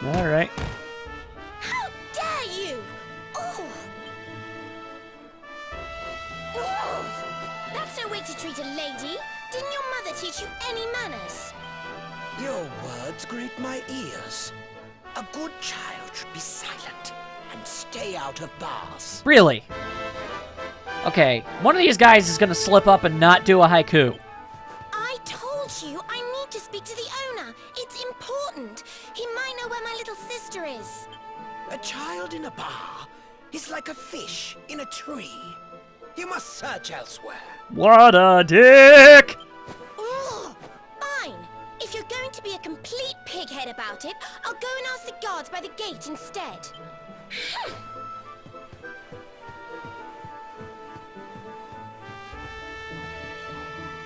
All right. How dare you! Oh. Oh. That's no way to treat a lady. Didn't your mother teach you any manners? Your words grate my ears. A good child should be silent and stay out of bars. Really? Okay, one of these guys is gonna slip up and not do a haiku. I told you I need to speak to the owner. It's important. He might know where my little sister is. A child in a bar is like a fish in a tree. You must search elsewhere. What a dick! Ugh. Fine. If you're going to be a complete pighead about it, I'll go and ask the guards by the gate instead.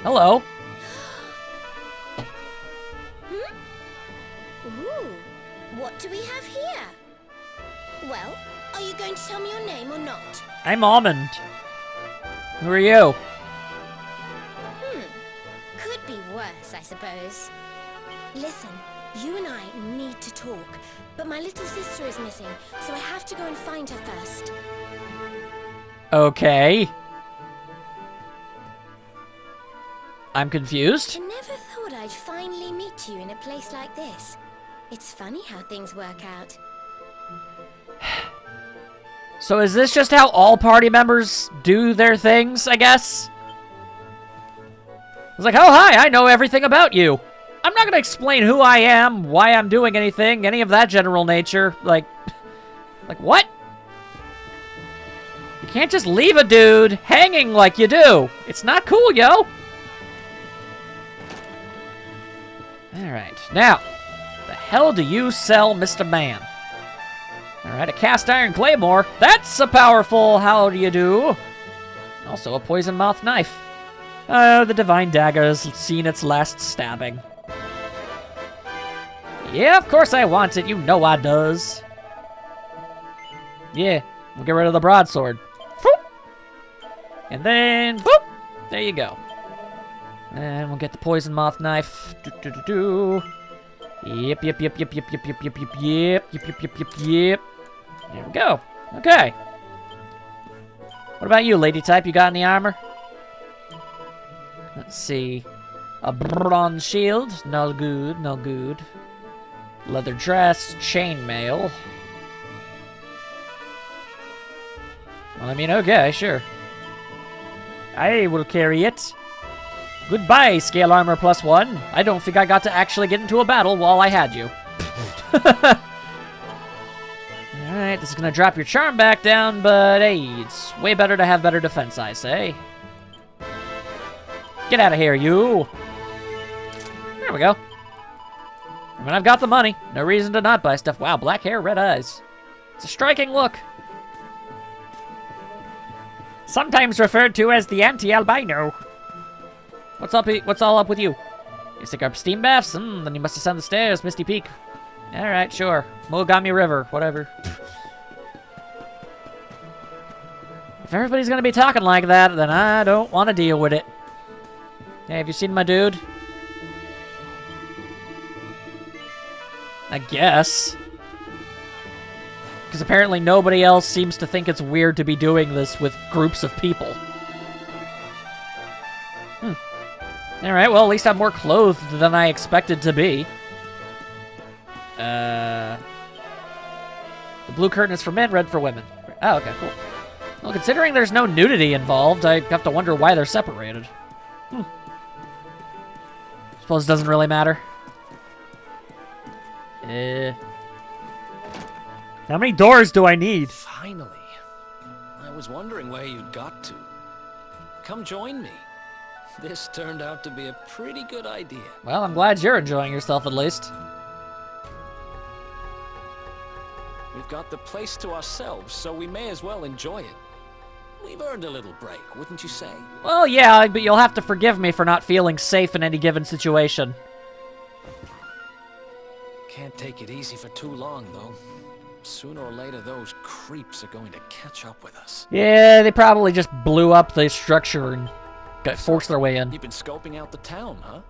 Hello. Ooh. What do we have here? Well, are you going to tell me your name or not? I'm Almond. Who are you? Could be worse, I suppose. Listen, you and I need to talk, but my little sister is missing, so I have to go and find her first. Okay. I'm confused. I never thought I'd finally meet you in a place like this. It's funny how things work out. So is this just how all party members do their things, I guess? I was like, oh, hi, I know everything about you. I'm not gonna explain who I am, why I'm doing anything, any of that general nature. Like what? You can't just leave a dude hanging like you do. It's not cool, yo. Alright, now, the hell do you sell, Mr. Man? Alright, a cast iron claymore. That's a powerful how do you do. Also a poison mouth knife. Oh, the divine dagger has seen its last stabbing. Yeah, of course I want it. You know I does. Yeah, we'll get rid of the broadsword. Boop. And then, boop. There you go. And we'll get the poison moth knife. Yep. There we go. Okay. What about you, lady type? You got any armor? Let's see. A bronze shield. No good, no good. Leather dress. Chainmail. Well, I mean, okay, sure. I will carry it. Goodbye, scale armor +1. I don't think I got to actually get into a battle while I had you. Alright, this is gonna drop your charm back down, but hey, it's way better to have better defense, I say. Get out of here, you! There we go. I mean, I've got the money. No reason to not buy stuff. Wow, black hair, red eyes. It's a striking look. Sometimes referred to as the anti-albino. What's all up with you? You stick up steam baths? Then you must ascend the stairs, Misty Peak. Alright, sure. Mogami River, whatever. If everybody's gonna be talking like that, then I don't want to deal with it. Hey, have you seen my dude? I guess. Because apparently nobody else seems to think it's weird to be doing this with groups of people. Alright, well, at least I'm more clothed than I expected to be. The blue curtain is for men, red for women. Oh, okay, cool. Well, considering there's no nudity involved, I have to wonder why they're separated. Suppose it doesn't really matter. How many doors do I need? Finally. I was wondering where you'd got to. Come join me. This turned out to be a pretty good idea. Well, I'm glad you're enjoying yourself at least. We've got the place to ourselves, so we may as well enjoy it. We've earned a little break, wouldn't you say? Well, yeah, but you'll have to forgive me for not feeling safe in any given situation. Can't take it easy for too long, though. Sooner or later, those creeps are going to catch up with us. Yeah, they probably just blew up the structure and forced their way in. You've been scoping out the town, huh?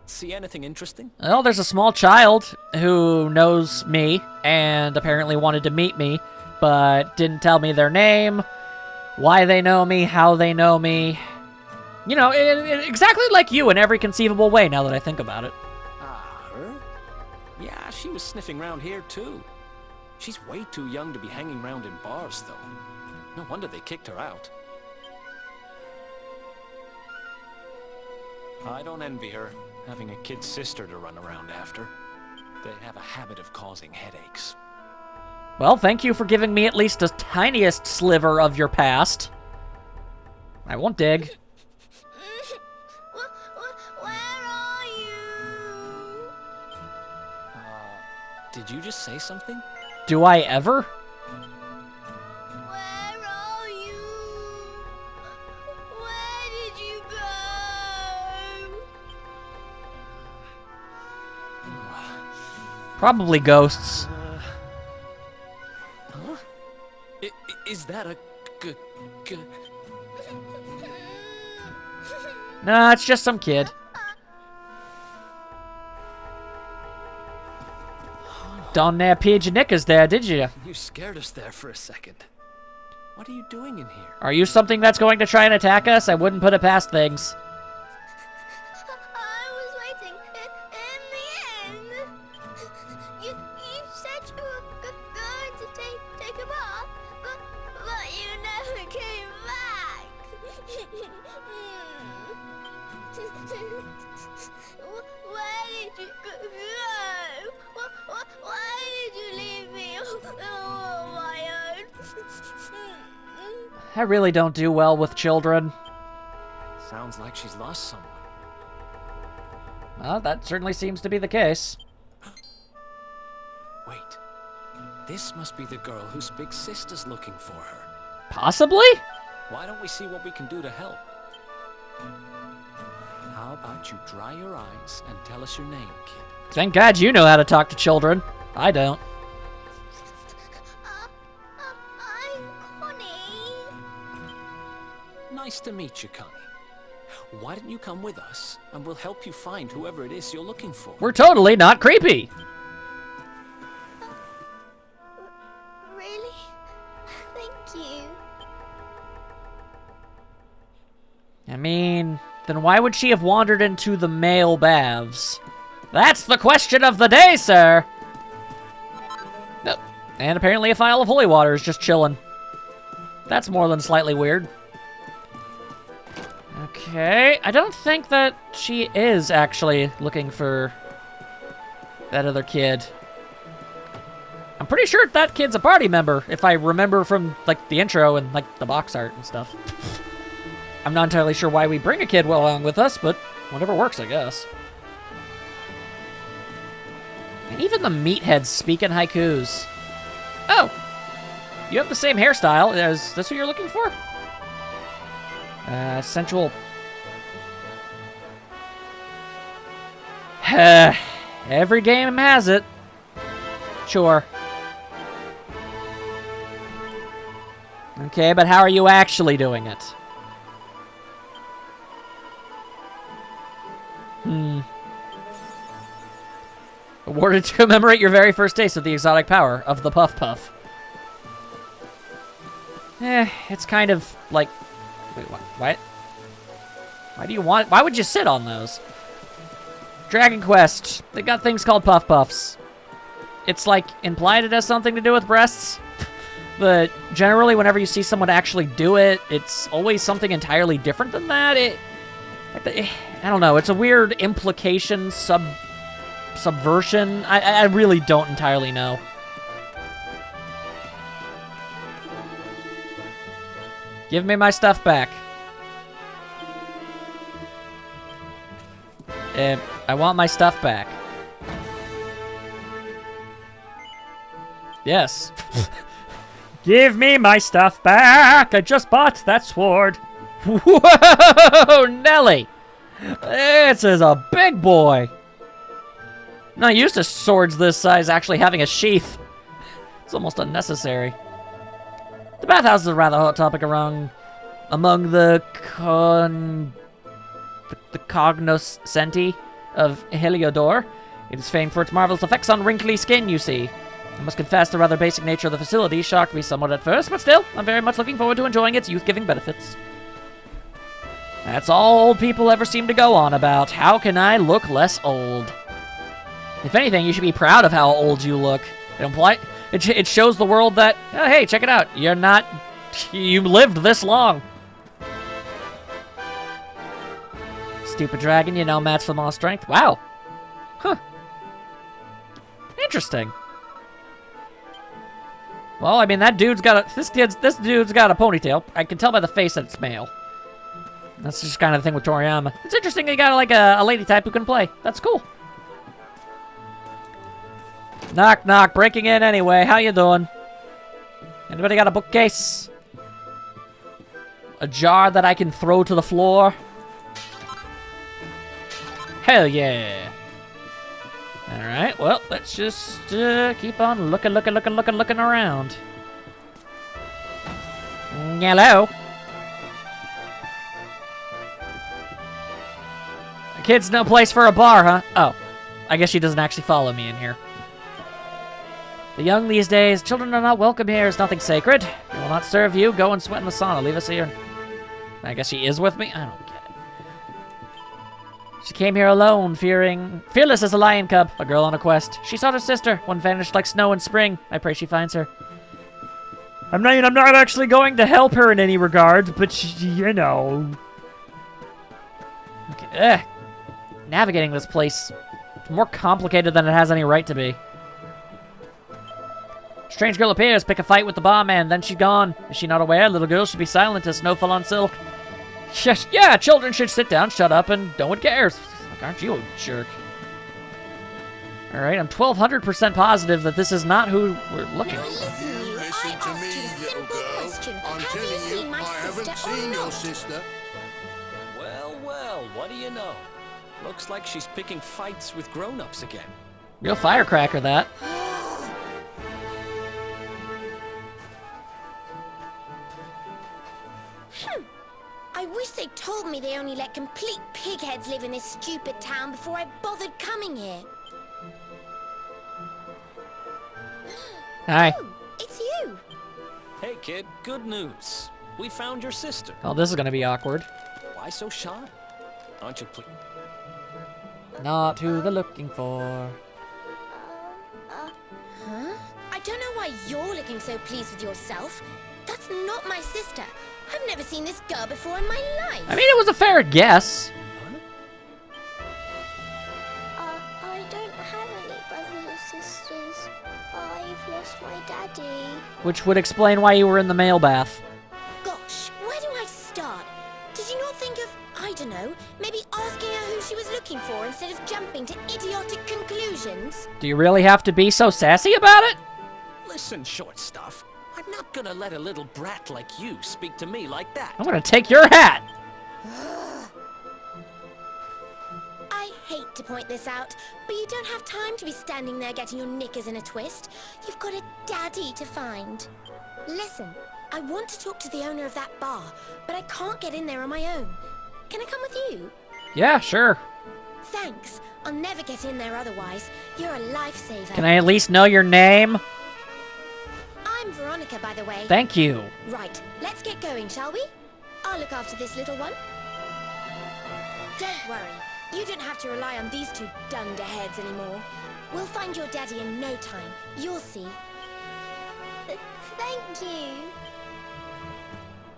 See anything interesting? Well, there's a small child who knows me and apparently wanted to meet me, but didn't tell me their name, why they know me, how they know me. You know, exactly like you in every conceivable way now that I think about it. Ah, her? Yeah, she was sniffing around here too. She's way too young to be hanging around in bars, though. No wonder they kicked her out. I don't envy her, having a kid sister to run around after. They have a habit of causing headaches. Well, thank you for giving me at least the tiniest sliver of your past. I won't dig. Where are you? Did you just say something? Do I ever? Where are you? Where did you go? Probably ghosts. Huh? Is that a Nah, it's just some kid. Don't near peed your knickers there, did you? You scared us there for a second. What are you doing in here? Are you something that's going to try and attack us? I wouldn't put it past things. I was waiting in the end. You said you were going to take a bath, but you never came back. Where did you go? Why did you leave me all on my own? I really don't do well with children. Sounds like she's lost someone. Well, that certainly seems to be the case. Wait. This must be the girl whose big sister's looking for her. Possibly? Why don't we see what we can do to help? How about you dry your eyes and tell us your name, kid? Thank God you know how to talk to children. I don't. I'm Connie. Nice to meet you, Connie. Why don't you come with us, and we'll help you find whoever it is you're looking for. We're totally not creepy. Really? Thank you. I mean, then why would she have wandered into the male baths? That's the question of the day, sir! Nope. And apparently a vial of holy water is just chilling. That's more than slightly weird. Okay, I don't think that she is actually looking for that other kid. I'm pretty sure that kid's a party member, if I remember from, like, the intro and, like, the box art and stuff. I'm not entirely sure why we bring a kid along with us, but whatever works, I guess. And even the meatheads speak in haikus. Oh! You have the same hairstyle. Is this who you're looking for? Sensual... Every game has it. Sure. Okay, but how are you actually doing it? Awarded to commemorate your very first taste of the exotic power of the Puff Puff. It's kind of like... Wait, what? Why do you want... Why would you sit on those? Dragon Quest. They got things called Puff Puffs. It's like implied it has something to do with breasts. But generally, whenever you see someone actually do it, it's always something entirely different than that. I don't know. It's a weird implication, subversion. I really don't entirely know. Give me my stuff back. I want my stuff back. Yes. Give me my stuff back! I just bought that sword. Whoa, Nelly! This is a big boy. I'm not used to swords this size actually having a sheath. It's almost unnecessary. The bathhouse is a rather hot topic among the cognoscenti. of Heliodor. It is famed for its marvelous effects on wrinkly skin, you see. I must confess the rather basic nature of the facility shocked me somewhat at first, but still, I'm very much looking forward to enjoying its youth-giving benefits. That's all old people ever seem to go on about. How can I look less old? If anything, you should be proud of how old you look. It shows the world that, oh, hey, check it out. You lived this long. Stupid dragon, you know, match for more strength. Wow. Huh. Interesting. Well, I mean, that dude's got this dude's got a ponytail. I can tell by the face that it's male. That's just kind of the thing with Toriyama. It's interesting they got like a lady type who can play. That's cool. Knock, knock. Breaking in anyway. How you doing? Anybody got a bookcase? A jar that I can throw to the floor? Hell yeah. Alright, well, let's just keep on looking around. Hello? A kid's no place for a bar, huh? Oh, I guess she doesn't actually follow me in here. The young these days, children are not welcome here. It's nothing sacred. We will not serve you. Go and sweat in the sauna. Leave us here. I guess she is with me? I don't get it. She came here alone, fearless as a lion cub, a girl on a quest. She sought her sister. One vanished like snow in spring. I pray she finds her. I'm not actually going to help her in any regard, but you know. Okay. Navigating this place is more complicated than it has any right to be. Strange girl appears, pick a fight with the barman, then she's gone. Is she not aware? Little girls should be silent as snow fall on silk. Yes, yeah, children should sit down, shut up, and no one cares. Like, aren't you a jerk? Alright, I'm 1200% positive that this is not who we're looking for. Listen to me, little girl. I'm telling you, I haven't seen your sister. Well, well, what do you know? Looks like she's picking fights with grown-ups again. Real firecracker, that. I wish they told me they only let complete pigheads live in this stupid town before I bothered coming here. Hi. Oh, it's you. Hey, kid, good news. We found your sister. Oh, this is gonna be awkward. Why so shy? Aren't you pleased? Not who they're looking for. Huh? I don't know why you're looking so pleased with yourself. That's not my sister. I've never seen this girl before in my life. I mean, it was a fair guess. I don't have any brothers or sisters. I've lost my daddy. Which would explain why you were in the male bath. Gosh, where do I start? Did you not think of, I don't know, maybe asking her who she was looking for instead of jumping to idiotic conclusions? Do you really have to be so sassy about it? Listen, short stuff. I'm not gonna let a little brat like you speak to me like that. I'm gonna take your hat. I hate to point this out, but you don't have time to be standing there getting your knickers in a twist. You've got a daddy to find. Listen, I want to talk to the owner of that bar, but I can't get in there on my own. Can I come with you? Yeah, sure. Thanks. I'll never get in there otherwise. You're a lifesaver. Can I at least know your name? I'm Veronica, by the way. Thank you. Right, let's get going, shall we? I'll look after this little one. Don't worry. You don't have to rely on these two dunderheads anymore. We'll find your daddy in no time. You'll see. Thank you.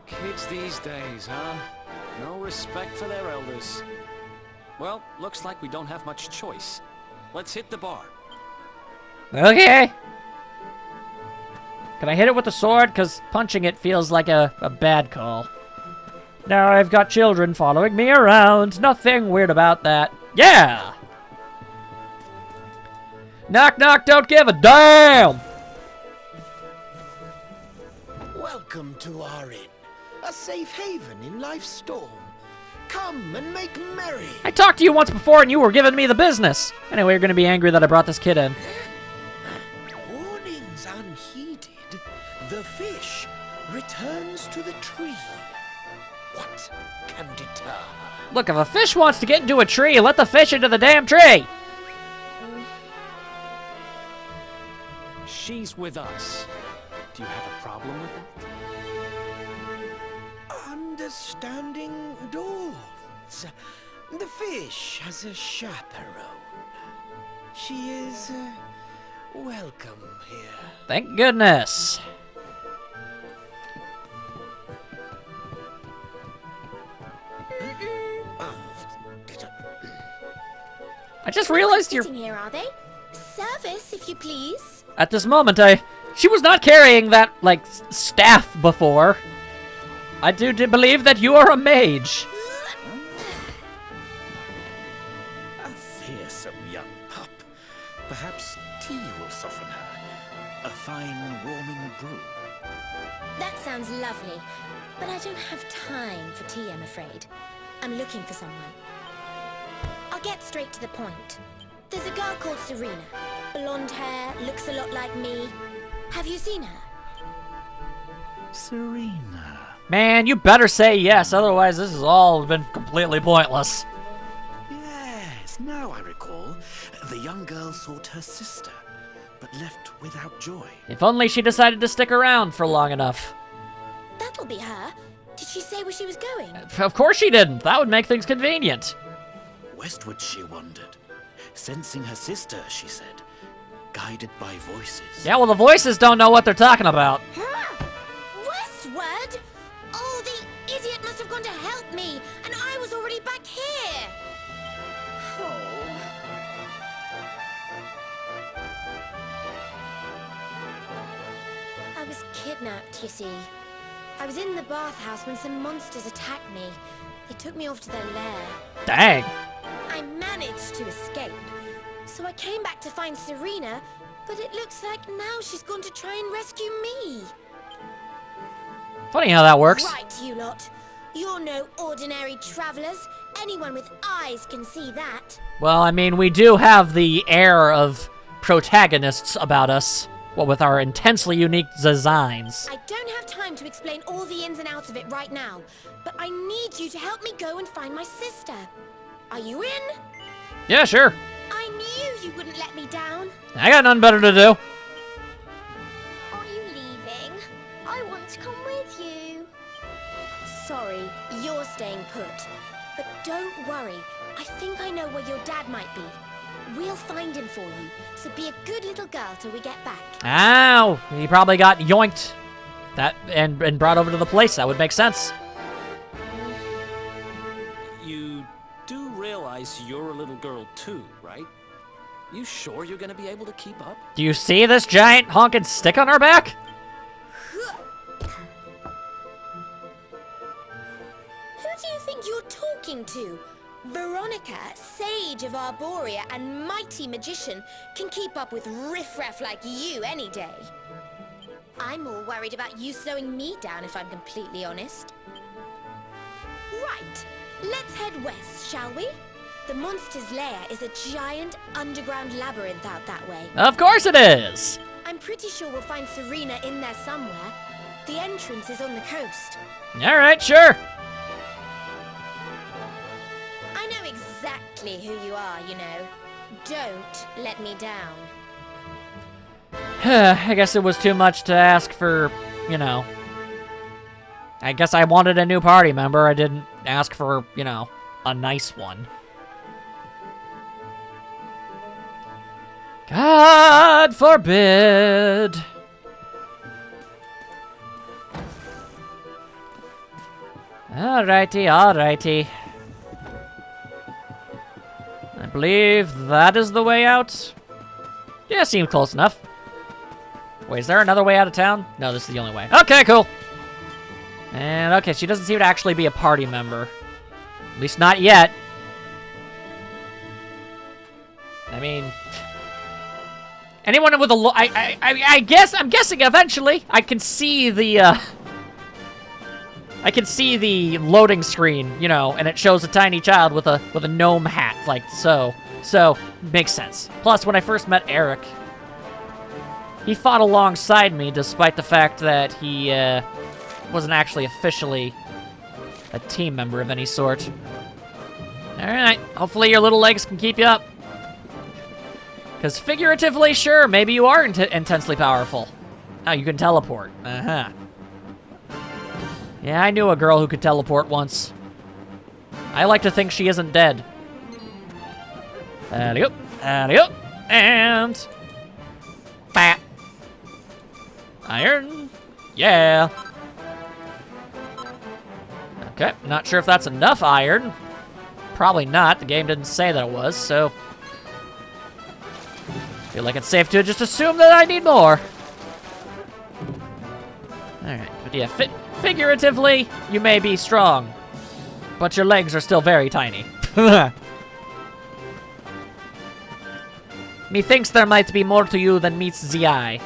Kids these days, huh? No respect for their elders. Well, looks like we don't have much choice. Let's hit the bar. Okay. Can I hit it with the sword? Because punching it feels like a bad call. Now I've got children following me around. Nothing weird about that. Yeah! Knock, knock, don't give a damn! Welcome to our inn, a safe haven in life's storm. Come and make merry. I talked to you once before and you were giving me the business. Anyway, you're going to be angry that I brought this kid in. Warnings unheeded, the fish returns to the tree. What? can deter her. Look, if a fish wants to get into a tree, let the fish into the damn tree! She's with us. Do you have a problem with it? Understanding dawns. The fish has a chaperone. She is welcome here. Thank goodness. I just realized you're... Sitting here, are they? Service, if you please. At this moment, she was not carrying that, like, staff before. I do believe that you are a mage. A fearsome young pup. Perhaps tea will soften her. A fine warming brew. That sounds lovely, but I don't have time for tea, I'm afraid. I'm looking for someone. I'll get straight to the point. There's a girl called Serena. Blonde hair, looks a lot like me. Have you seen her? Serena. Man, you better say yes, otherwise this has all been completely pointless. Yes, now I recall. The young girl sought her sister, but left without joy. If only she decided to stick around for long enough. That'll be her. Did she say where she was going? Of course she didn't. That would make things convenient. Westward she wandered, sensing her sister, she said, guided by voices. Yeah, well, the voices don't know what they're talking about. Westward? Oh, the idiot must have gone to help me, and I was already back here. Oh. I was kidnapped, you see. I was in the bathhouse when some monsters attacked me. They took me off to their lair. Dang. I managed to escape. So I came back to find Serena, but it looks like now she's gone to try and rescue me. Funny how that works. Right, you lot. You're no ordinary travelers. Anyone with eyes can see that. Well, I mean, we do have the air of protagonists about us. Well, with our intensely unique designs. I don't have time to explain all the ins and outs of it right now, but I need you to help me go and find my sister. Are you in? Yeah, sure. I knew you wouldn't let me down. I got nothing better to do. Are you leaving? I want to come with you. Sorry, you're staying put. But don't worry, I think I know where your dad might be. We'll find him for you, so be a good little girl till we get back. Ow! He probably got yoinked and brought over to the place. That would make sense. You do realize you're a little girl too, right? You sure you're gonna be able to keep up? Do you see this giant honking stick on our back? Who do you think you're talking to? Veronica, sage of Arborea and mighty magician, can keep up with riffraff like you any day. I'm more worried about you slowing me down, if I'm completely honest. Right, let's head west, shall we? The monster's lair is a giant underground labyrinth out that way. Of course it is! I'm pretty sure we'll find Serena in there somewhere. The entrance is on the coast. Alright, sure. I know exactly who you are, you know. Don't let me down. I guess it was too much to ask for, you know. I guess I wanted a new party member. I didn't ask for, you know, a nice one. God forbid. Alrighty, alrighty. I believe that is the way out. Yeah, seemed close enough. Wait, is there another way out of town? No, this is the only way. Okay, cool. And, okay, she doesn't seem to actually be a party member. At least not yet. I mean... anyone with a I guess, I'm guessing eventually I can see the, I can see the loading screen, you know, and it shows a tiny child with a gnome hat, like so. So, makes sense. Plus, when I first met Eric, he fought alongside me despite the fact that he, wasn't actually officially a team member of any sort. Alright, hopefully your little legs can keep you up. Because figuratively, sure, maybe you are intensely powerful. Oh, you can teleport. Uh-huh. Yeah, I knew a girl who could teleport once. I like to think she isn't dead. Alley-oop, alley-oop, and... Fat. Iron. Yeah. Okay, not sure if that's enough iron. Probably not. The game didn't say that it was, so... Feel like it's safe to just assume that I need more. Alright, but yeah, figuratively, you may be strong. But your legs are still very tiny. Methinks there might be more to you than meets the eye.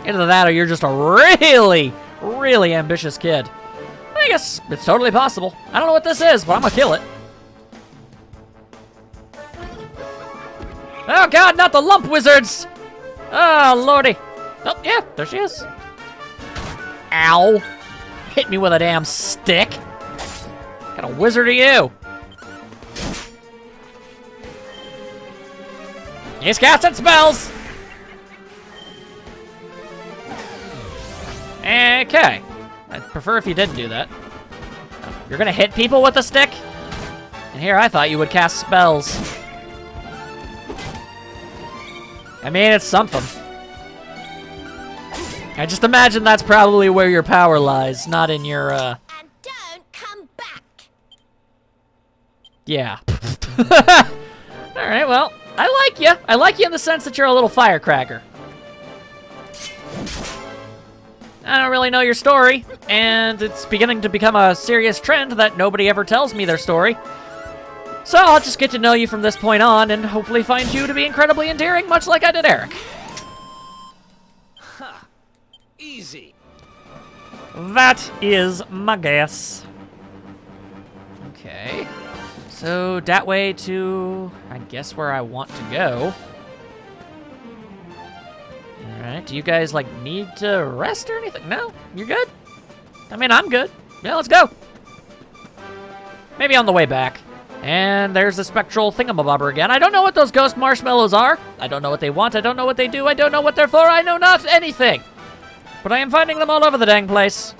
Either that or you're just a really, really ambitious kid. I guess it's totally possible. I don't know what this is, but I'm gonna kill it. Oh god, not the lump wizards! Oh lordy. Oh, yeah, there she is. Ow. Hit me with a damn stick. What kind of wizard are you? He's casting spells! Okay. I'd prefer if you didn't do that. You're gonna hit people with a stick? And here I thought you would cast spells. I mean, it's something. I just imagine that's probably where your power lies, not in your, And don't come back. Yeah. Alright, well, I like you. I like you in the sense that you're a little firecracker. I don't really know your story, and it's beginning to become a serious trend that nobody ever tells me their story. So I'll just get to know you from this point on, and hopefully find you to be incredibly endearing, much like I did Eric. Ha! Easy. That is my guess. Okay. So, that way to, I guess, where I want to go. Alright, do you guys, like, need to rest or anything? No? You're good? I mean, I'm good. Yeah, let's go. Maybe on the way back. And there's the spectral thingamabobber again. I don't know what those ghost marshmallows are. I don't know what they want. I don't know what they do. I don't know what they're for. I know not anything. But I am finding them all over the dang place.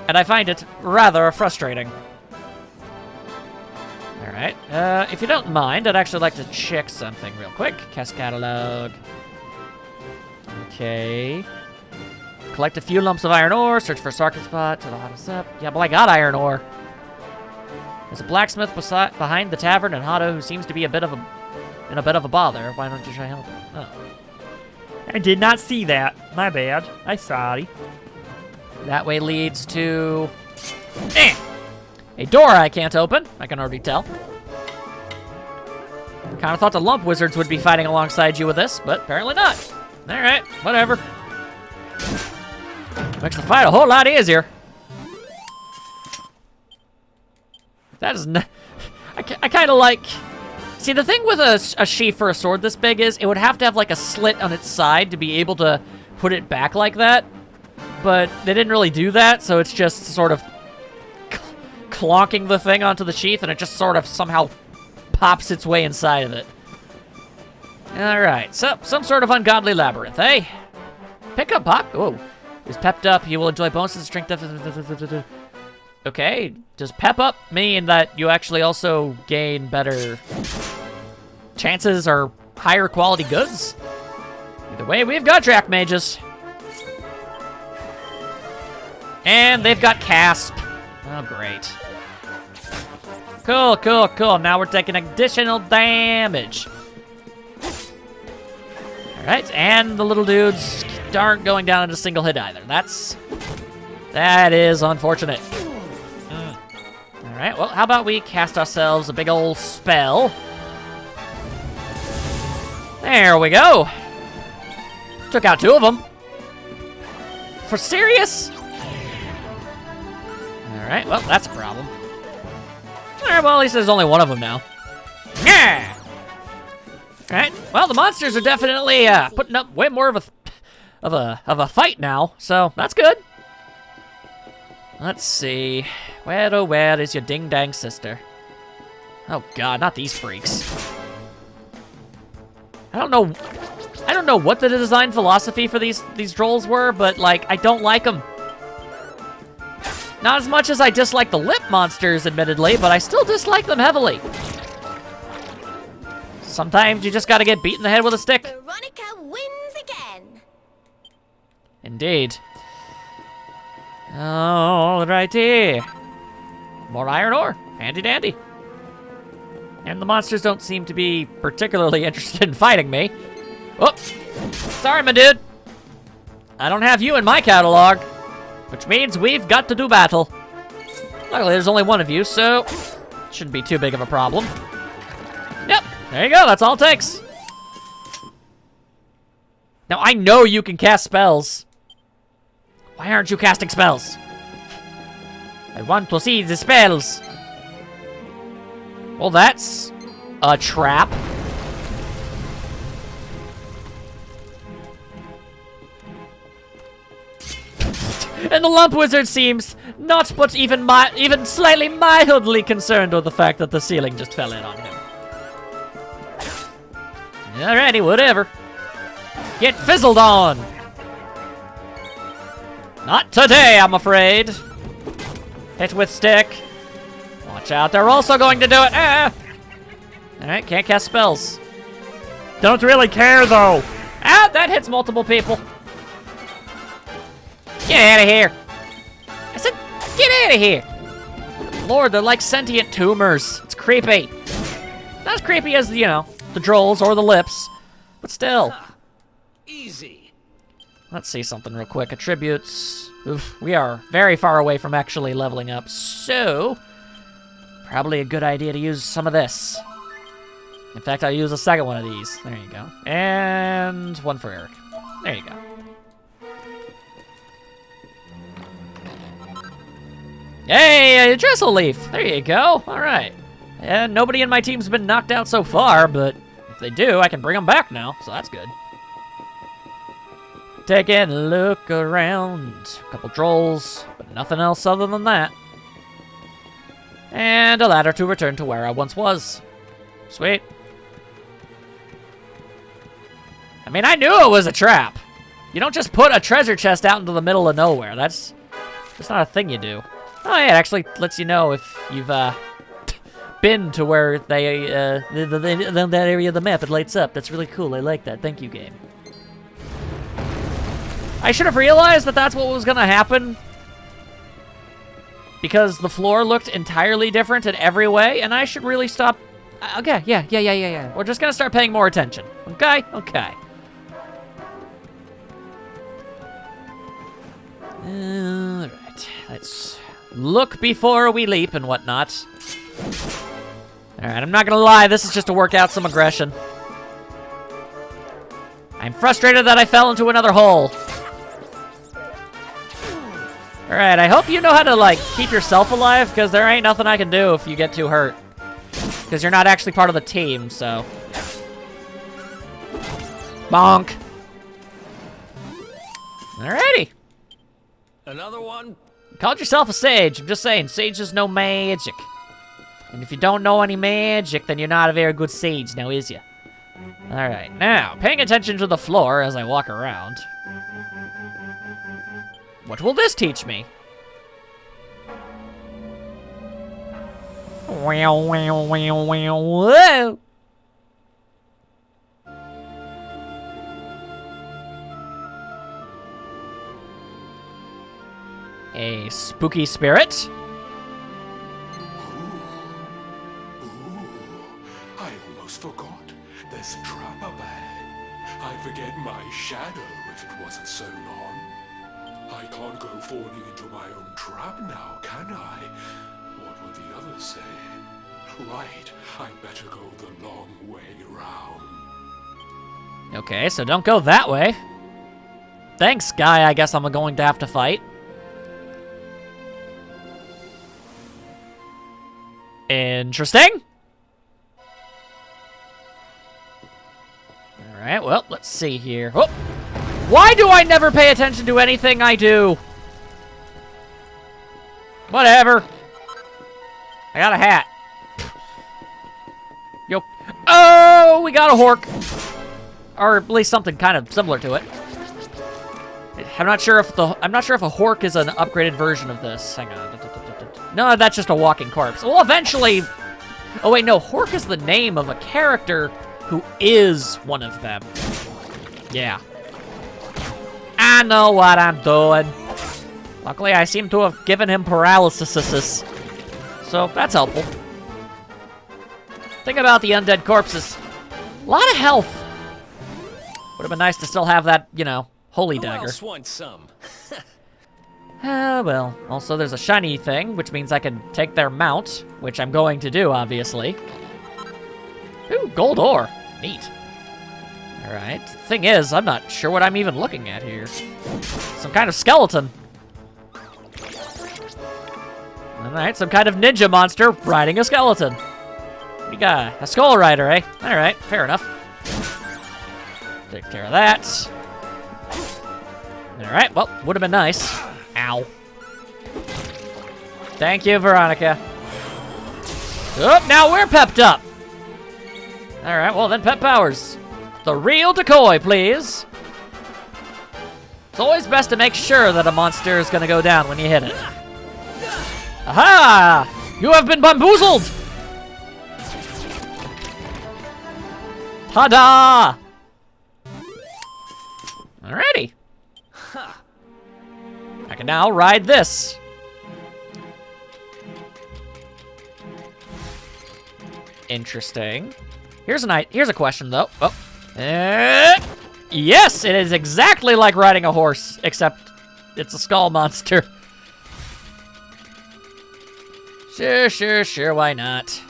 And I find it rather frustrating. Alright, if you don't mind, I'd actually like to check something real quick. Cast catalog. Okay. Collect a few lumps of iron ore. Search for a socket spot to the hottest up. Yeah, but I got iron ore. There's a blacksmith behind the tavern in Hado who seems to be in a bit of a bother. Why don't you try helping? Oh. I did not see that. My bad. I'm sorry. That way leads to... a door I can't open. I can already tell. Kind of thought the lump wizards would be fighting alongside you with this, but apparently not. Alright, whatever. Makes the fight a whole lot easier. That is not... I kind of like... See, the thing with a sheath for a sword this big is it would have to have, like, a slit on its side to be able to put it back like that. But they didn't really do that, so it's just sort of clonking the thing onto the sheath, and it just sort of somehow pops its way inside of it. Alright, so some sort of ungodly labyrinth, eh? Pick up pop. Oh, is pepped up. You will enjoy bonuses, strength. Okay, does pep up mean that you actually also gain better chances or higher quality goods? Either way, we've got track mages. And they've got Casp. Oh, great. Cool, cool, cool. Now we're taking additional damage. Alright, and the little dudes aren't going down in a single hit either. That is unfortunate. Alright, well, how about we cast ourselves a big old spell. There we go. Took out 2 of them. For serious? Alright, well, that's a problem. Alright, well, at least there's only 1 of them now. Yeah! Alright, well, the monsters are definitely putting up way more of a fight now, so that's good. Let's see. Where, oh, where is your ding-dang sister? Oh, God, not these freaks. I don't know what the design philosophy for these trolls were, but, like, I don't like them. Not as much as I dislike the lip monsters, admittedly, but I still dislike them heavily. Sometimes you just gotta get beat in the head with a stick. Veronica wins again. Indeed. Alrighty. More iron ore. Handy dandy. And the monsters don't seem to be particularly interested in fighting me. Oh, sorry, my dude. I don't have you in my catalog, which means we've got to do battle. Luckily, there's only one of you, so shouldn't be too big of a problem. Yep, there you go. That's all it takes. Now, I know you can cast spells. Why aren't you casting spells? I want to see the spells. Well, that's a trap. And the lump wizard seems not but even slightly mildly concerned with the fact that the ceiling just fell in on him. Alrighty, whatever. Get fizzled on. Not today, I'm afraid. Hit with stick. Watch out, they're also going to do it. Ah! Alright, can't cast spells. Don't really care, though. Ah, that hits multiple people. Get out of here. I said, get out of here. Lord, they're like sentient tumors. It's creepy. Not as creepy as, you know, the drolls or the lips, but still. Easy. Let's see something real quick. Attributes. Oof, we are very far away from actually leveling up, so probably a good idea to use some of this. In fact, I'll use a second one of these. There you go. And one for Eric. There you go. Hey, a trestle leaf. There you go. All right. And nobody in my team's been knocked out so far, but if they do, I can bring them back now, so that's good. Take a look around. A couple trolls, but nothing else other than that. And a ladder to return to where I once was. Sweet. I mean, I knew it was a trap. You don't just put a treasure chest out into the middle of nowhere. That's not a thing you do. Oh yeah, it actually lets you know if you've been to where they that area of the map. It lights up. That's really cool. I like that. Thank you, game. I should have realized that that's what was gonna happen, because the floor looked entirely different in every way, and I should really stop. Okay, yeah. We're just gonna start paying more attention. Okay. All right. Let's look before we leap and whatnot. All right. I'm not gonna lie. This is just to work out some aggression. I'm frustrated that I fell into another hole. Alright, I hope you know how to, like, keep yourself alive, because there ain't nothing I can do if you get too hurt. Because you're not actually part of the team, so. Bonk. Alrighty. Another one? You called yourself a sage. I'm just saying, sage is no magic. And if you don't know any magic, then you're not a very good sage, now is you? Alright, now, paying attention to the floor as I walk around. What will this teach me? Whoa. A spooky spirit? I almost forgot. There's a trap up ahead. I'd forget my shadow if it wasn't so long. I can't go falling into my own trap now, can I? What would the others say? Right, I'd better go the long way around. Okay, so don't go that way. Thanks, guy, I guess I'm going to have to fight. Interesting. Alright, well, let's see here. Oh! Why do I never pay attention to anything I do? Whatever. I got a hat. Yo. Oh, we got a hork. Or at least something kind of similar to it. I'm not sure if a hork is an upgraded version of this. Hang on. No, that's just a walking corpse. Well, eventually... Oh, wait, no. Hork is the name of a character who is one of them. Yeah. I know what I'm doing. Luckily, I seem to have given him paralysis. So, that's helpful. Think about the undead corpses. A lot of health. Would have been nice to still have that, you know, holy dagger. Who else wants some? Well, also there's a shiny thing, which means I can take their mount, which I'm going to do, obviously. Ooh, gold ore. Neat. Alright, thing is, I'm not sure what I'm even looking at here. Some kind of skeleton. Alright, some kind of ninja monster riding a skeleton. What do you got? A skull rider, eh? Alright, fair enough. Take care of that. Alright, well, would have been nice. Ow. Thank you, Veronica. Oh, now we're pepped up. Alright, well then, pep powers. The real decoy, please. It's always best to make sure that a monster is gonna go down when you hit it. Aha! You have been bamboozled! Ta-da! Alrighty. I can now ride this. Interesting. Here's a question though. Oh. Yes, it is exactly like riding a horse, except it's a skull monster. Sure, why not?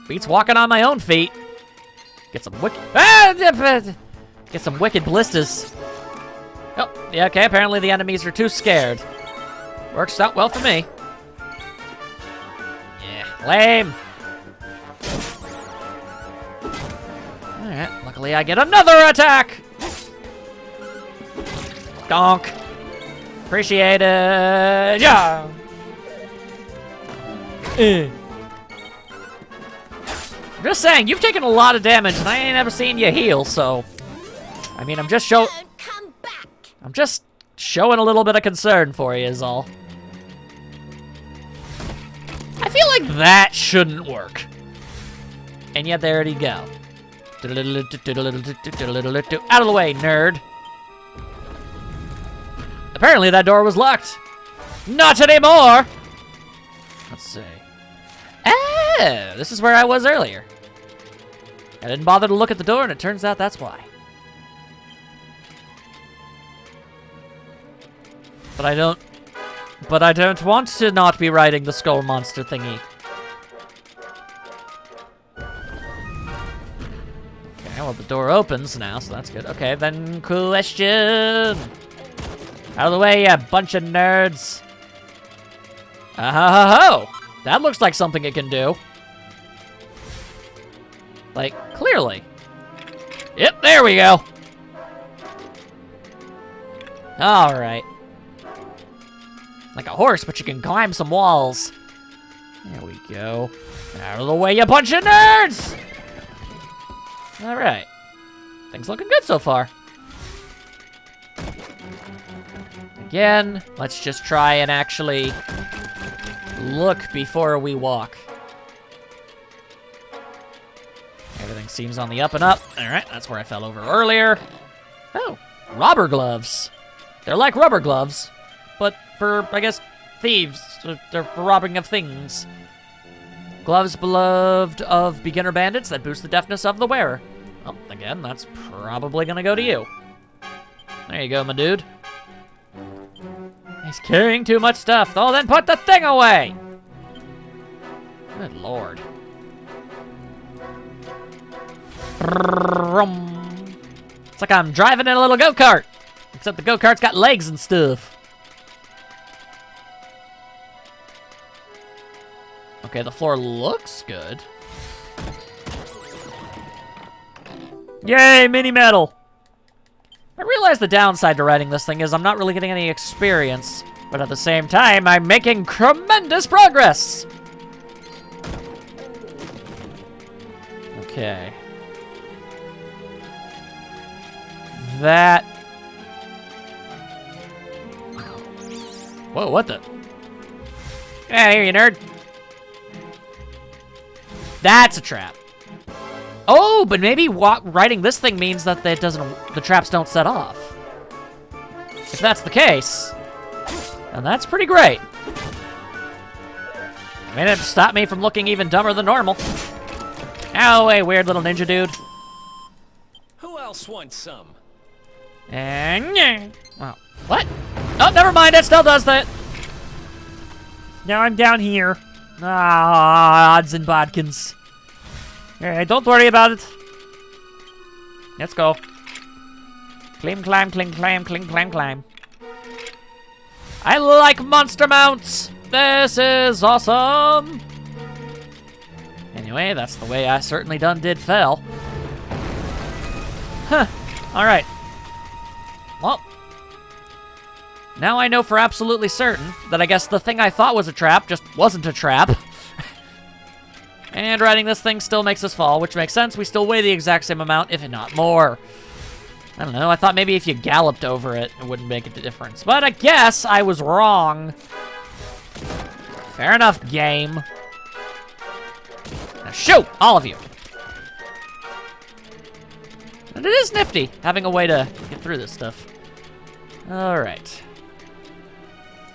Beats walking on my own feet. Get some wicked blisters. Oh, yeah, okay, apparently the enemies are too scared. Works out well for me. Yeah, lame. Alright, luckily I get another attack! Donk. Appreciate it. Yeah. I'm just saying, you've taken a lot of damage, and I ain't ever seen you heal, so... I mean, I'm just Come back. I'm just showing a little bit of concern for you is all. I feel like that shouldn't work. And yet there you go. Out of the way, nerd. Apparently that door was locked. Not anymore! Let's see. Oh, this is where I was earlier. I didn't bother to look at the door, and it turns out that's why. But I don't want to not be riding the skull monster thingy. Okay, well the door opens now, so that's good. Okay, then question. Out of the way, you bunch of nerds. Oh, that looks like something it can do. Like, clearly. Yep, there we go. Alright. Like a horse, but you can climb some walls. There we go. Out of the way, you bunch of nerds! Alright. Things looking good so far. Again, let's just try and actually look before we walk. Everything seems on the up and up. Alright, that's where I fell over earlier. Oh, robber gloves. They're like rubber gloves, but for, I guess, thieves. They're for robbing of things. Gloves beloved of beginner bandits that boost the deftness of the wearer. Well, again, that's probably gonna go to you. There you go, my dude. He's carrying too much stuff. Oh, then put the thing away! Good lord. It's like I'm driving in a little go-kart. Except the go-kart's got legs and stuff. Okay, the floor looks good. Yay, mini medal! I realize the downside to riding this thing is I'm not really getting any experience. But at the same time, I'm making tremendous progress! Okay. That... Whoa, what the? Get out of here, you nerd! That's a trap. Oh, but maybe writing this thing means that the traps don't set off. If that's the case, then that's pretty great. I mean, it stopped me from looking even dumber than normal. Ow, hey, weird little ninja dude. Who else wants some? And well, what? Oh, never mind. It still does that. Now I'm down here. Ah, odds and bodkins. Alright, don't worry about it. Let's go. Climb, climb, climb, climb, climb, climb, climb. I like monster mounts. This is awesome. Anyway, that's the way I certainly did fell. Huh. Alright. Well. Now I know for absolutely certain that I guess the thing I thought was a trap just wasn't a trap. And riding this thing still makes us fall, which makes sense. We still weigh the exact same amount, if not more. I don't know. I thought maybe if you galloped over it, it wouldn't make a difference. But I guess I was wrong. Fair enough, game. Now shoot, all of you. And it is nifty, having a way to get through this stuff. All right.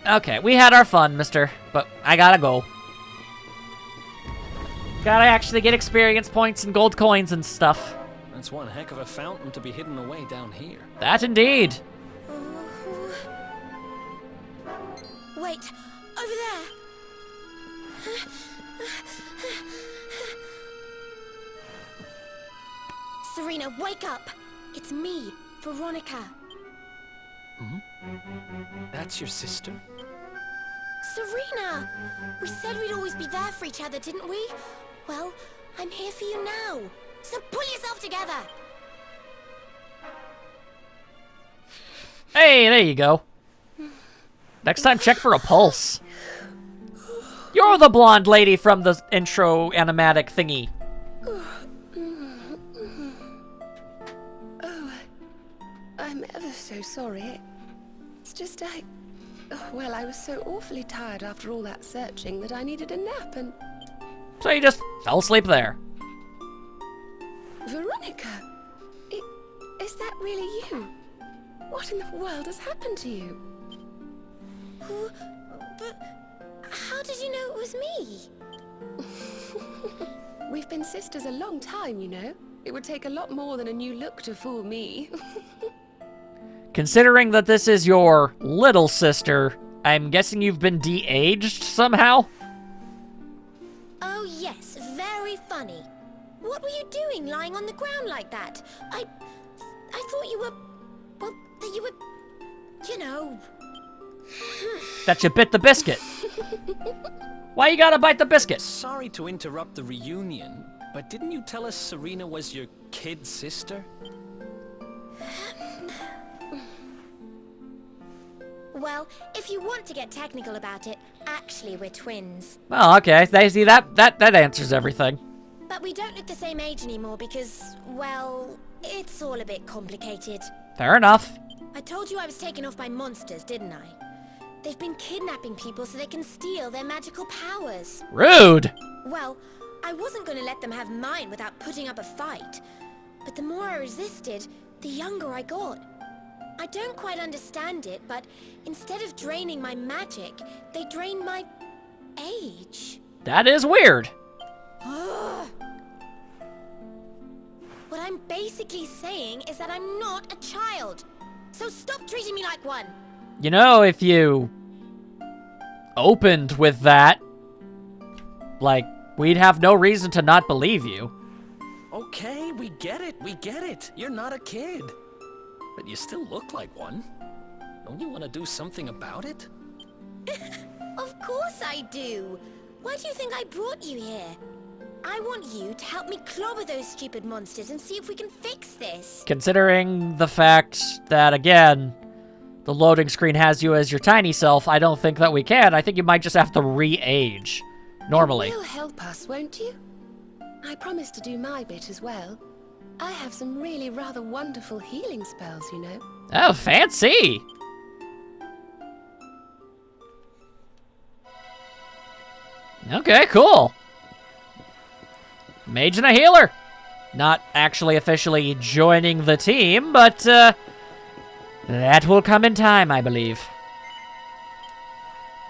Okay, we had our fun, mister, but I gotta go. Gotta actually get experience points and gold coins and stuff. That's one heck of a fountain to be hidden away down here. That indeed. Wait, over there. Serena, wake up. It's me, Veronica. That's your sister? Serena! We said we'd always be there for each other, didn't we? Well, I'm here for you now. So pull yourself together! Hey, there you go. Next time, check for a pulse. You're the blonde lady from the intro animatic thingy. Oh, I'm ever so sorry. It's just well, I was so awfully tired after all that searching that I needed a nap and... So you just fell asleep there. Veronica! Is that really you? What in the world has happened to you? But how did you know it was me? We've been sisters a long time, you know. It would take a lot more than a new look to fool me. Considering that this is your little sister, I'm guessing you've been de-aged somehow? Oh yes, very funny. What were you doing lying on the ground like that? I thought you were... well, that you were... you know... That you bit the biscuit. Why you gotta bite the biscuit? Sorry to interrupt the reunion, but didn't you tell us Serena was your kid sister? Well, if you want to get technical about it, actually we're twins. Well, okay. They see that answers everything. But we don't look the same age anymore because, well, it's all a bit complicated. Fair enough. I told you I was taken off by monsters, didn't I? They've been kidnapping people so they can steal their magical powers. Rude. Well, I wasn't going to let them have mine without putting up a fight. But the more I resisted, the younger I got. I don't quite understand it, but instead of draining my magic, they drain my age. That is weird. What I'm basically saying is that I'm not a child. So stop treating me like one. You know, if you opened with that, like, we'd have no reason to not believe you. Okay, we get it. You're not a kid. But you still look like one. Don't you want to do something about it? Of course I do. Why do you think I brought you here? I want you to help me clobber those stupid monsters and see if we can fix this. Considering the fact that, again, the loading screen has you as your tiny self, I don't think that we can. I think you might just have to re-age normally. You'll help us, won't you? I promise to do my bit as well. I have some really rather wonderful healing spells, you know. Oh, fancy! Okay, cool. Mage and a healer. Not actually officially joining the team, but that will come in time, I believe.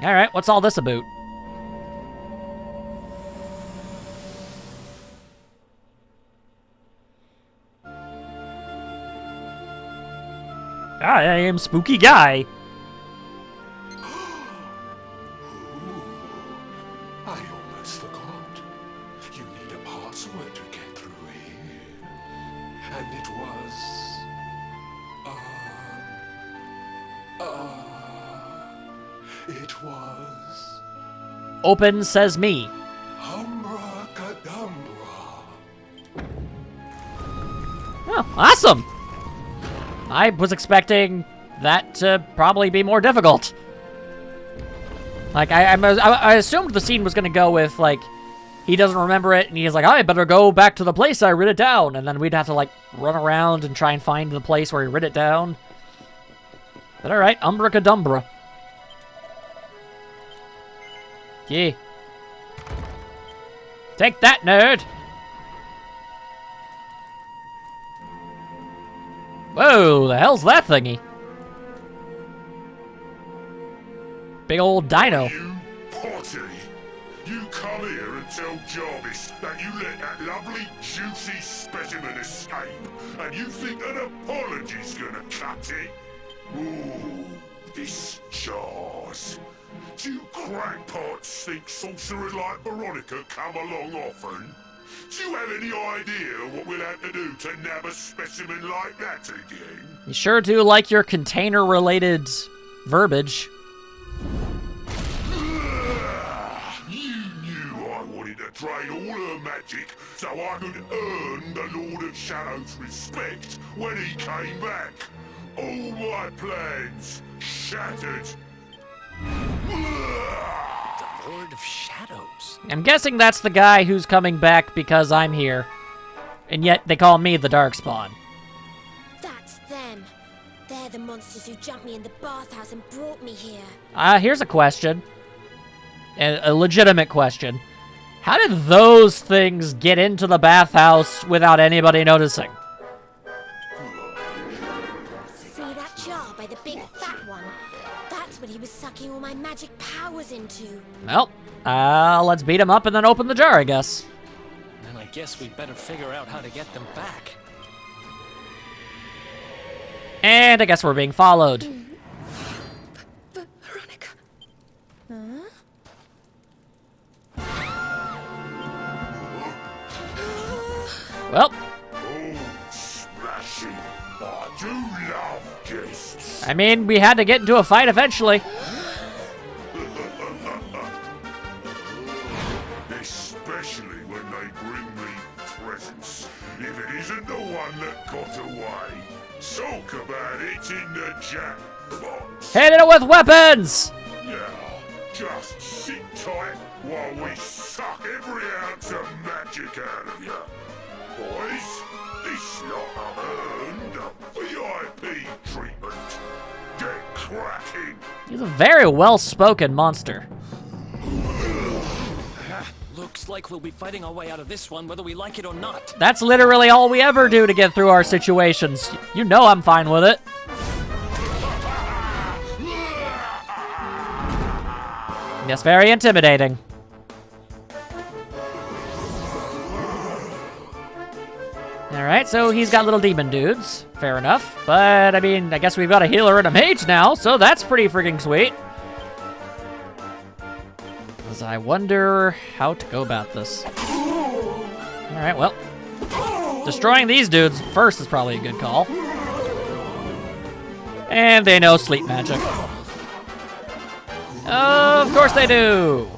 Alright, what's all this about? I am spooky guy. I almost forgot. You need a password to get through here. And it was... it was... Open says me. Humbracadabra. Oh, awesome! I was expecting that to probably be more difficult. Like, I assumed the scene was gonna go with, like, he doesn't remember it, and he's like, I better go back to the place I writ it down, and then we'd have to, like, run around and try and find the place where he writ it down. But alright, Umbracadumbra. Yeah. Take that, nerd! Whoa, the hell's that thingy? Big old dino. You, Potty, you come here and tell Jarvis that you let that lovely, juicy specimen escape, and you think an apology's gonna cut it? Ooh, this jars. Do you crackpots think sorcerers like Veronica come along often? Do you have any idea what we'll have to do to nab a specimen like that again? You sure do like your container-related verbiage. You knew I wanted to drain all her magic so I could earn the Lord of Shadow's respect when he came back. All my plans shattered. The Lord of Shadows. I'm guessing that's the guy who's coming back because I'm here. And yet they call me the Darkspawn. That's them. They're the monsters who jumped me in the bathhouse and brought me here. Here's a question. A legitimate question. How did those things get into the bathhouse without anybody noticing? See that jar by the big fat one? That's what he was sucking all my magic powers into. Well, let's beat him up and then open the jar, I guess. Then I guess we'd better figure out how to get them back. And I guess we're being followed. Veronica. Well, Oh, splashing. I do love guests. I mean, we had to get into a fight eventually. Especially when they bring me presents. If it isn't the one that got away. Talk about it in the jackpot. Hit it with weapons! Now, just sit tight while we suck every ounce of magic out of you. Boys, this lot have earned a VIP treatment. Get cracking. He's a very well-spoken monster. Looks like we'll be fighting our way out of this one whether we like it or not. That's literally all we ever do to get through our situations. You know I'm fine with it. Yes, very intimidating. Alright, so he's got little demon dudes. Fair enough. But, I mean, I guess we've got a healer and a mage now, so that's pretty freaking sweet. Because I wonder how to go about this. Alright, well. Destroying these dudes first is probably a good call. And they know sleep magic. Of course they do!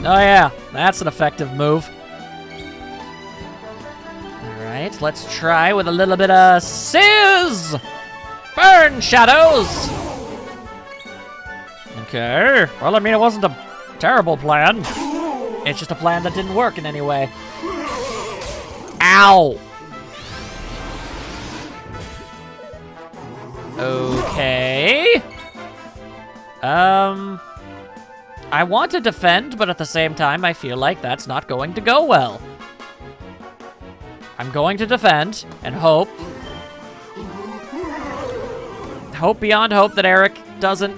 Oh yeah, that's an effective move. Alright. Alright, let's try with a little bit of Sizz! Burn, Shadows! Okay, well, I mean, it wasn't a terrible plan. It's just a plan that didn't work in any way. Ow! Okay. I want to defend, but at the same time, I feel like that's not going to go well. I'm going to defend and hope beyond hope that Eric doesn't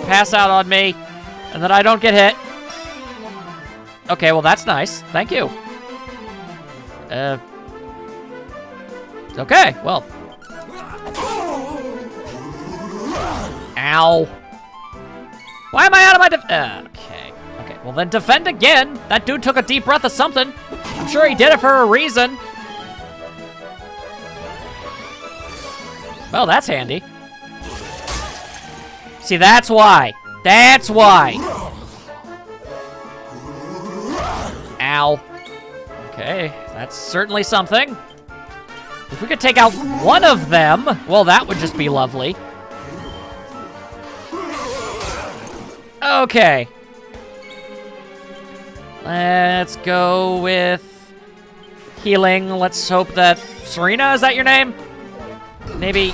pass out on me and that I don't get hit. Okay, well, that's nice. Thank you. Okay, well. Ow. Why am I out of my okay, well then defend again. That dude took a deep breath of something. I'm sure he did it for a reason. Well, that's handy. See, that's why. That's why. Ow. Okay, that's certainly something. If we could take out one of them, well, that would just be lovely. Okay. Let's go with healing. Let's hope that... Serena, is that your name? Maybe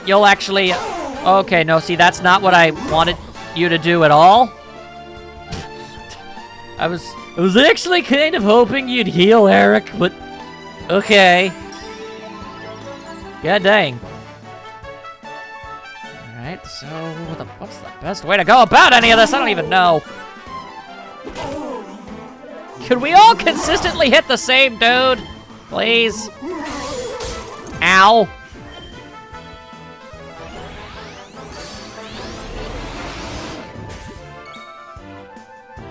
you'll actually... Okay, no, see, that's not what I wanted you to do at all. I was actually kind of hoping you'd heal Eric, but... Okay. God dang. Alright, so what's the best way to go about any of this? I don't even know. Could we all consistently hit the same dude? Please? Ow.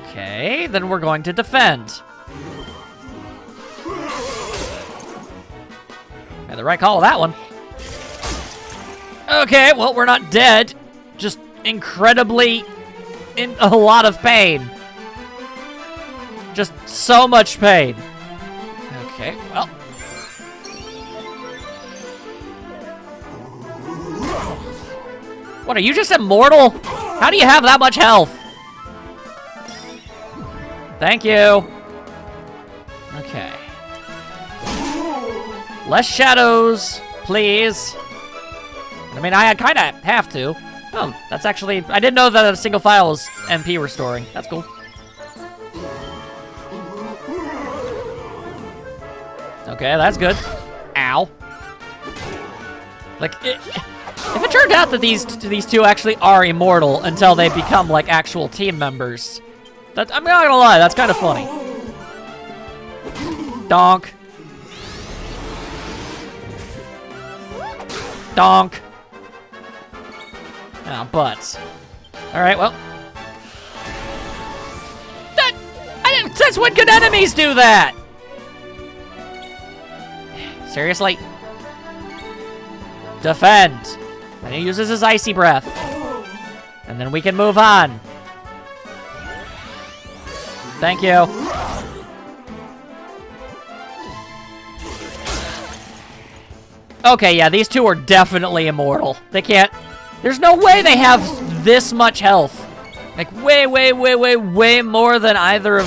Okay, then we're going to defend. Had the right call with that one. Okay, well, we're not dead. Just incredibly in a lot of pain. Just so much pain. Okay, well. What, are you just immortal? How do you have that much health? Thank you. Okay. Less shadows, please. I mean, I kind of have to. Oh, that's actually... I didn't know that a single file was MP restoring. That's cool. Okay, that's good. Ow. Like, if it turned out that these two actually are immortal until they become, like, actual team members... I'm not gonna lie, that's kind of funny. Donk. Donk. Oh, butts. Alright, well. That's when good enemies do that! Seriously? Defend. Then he uses his icy breath. And then we can move on. Thank you. Okay, yeah, these two are definitely immortal. They can't... There's no way they have this much health. Like, way more than either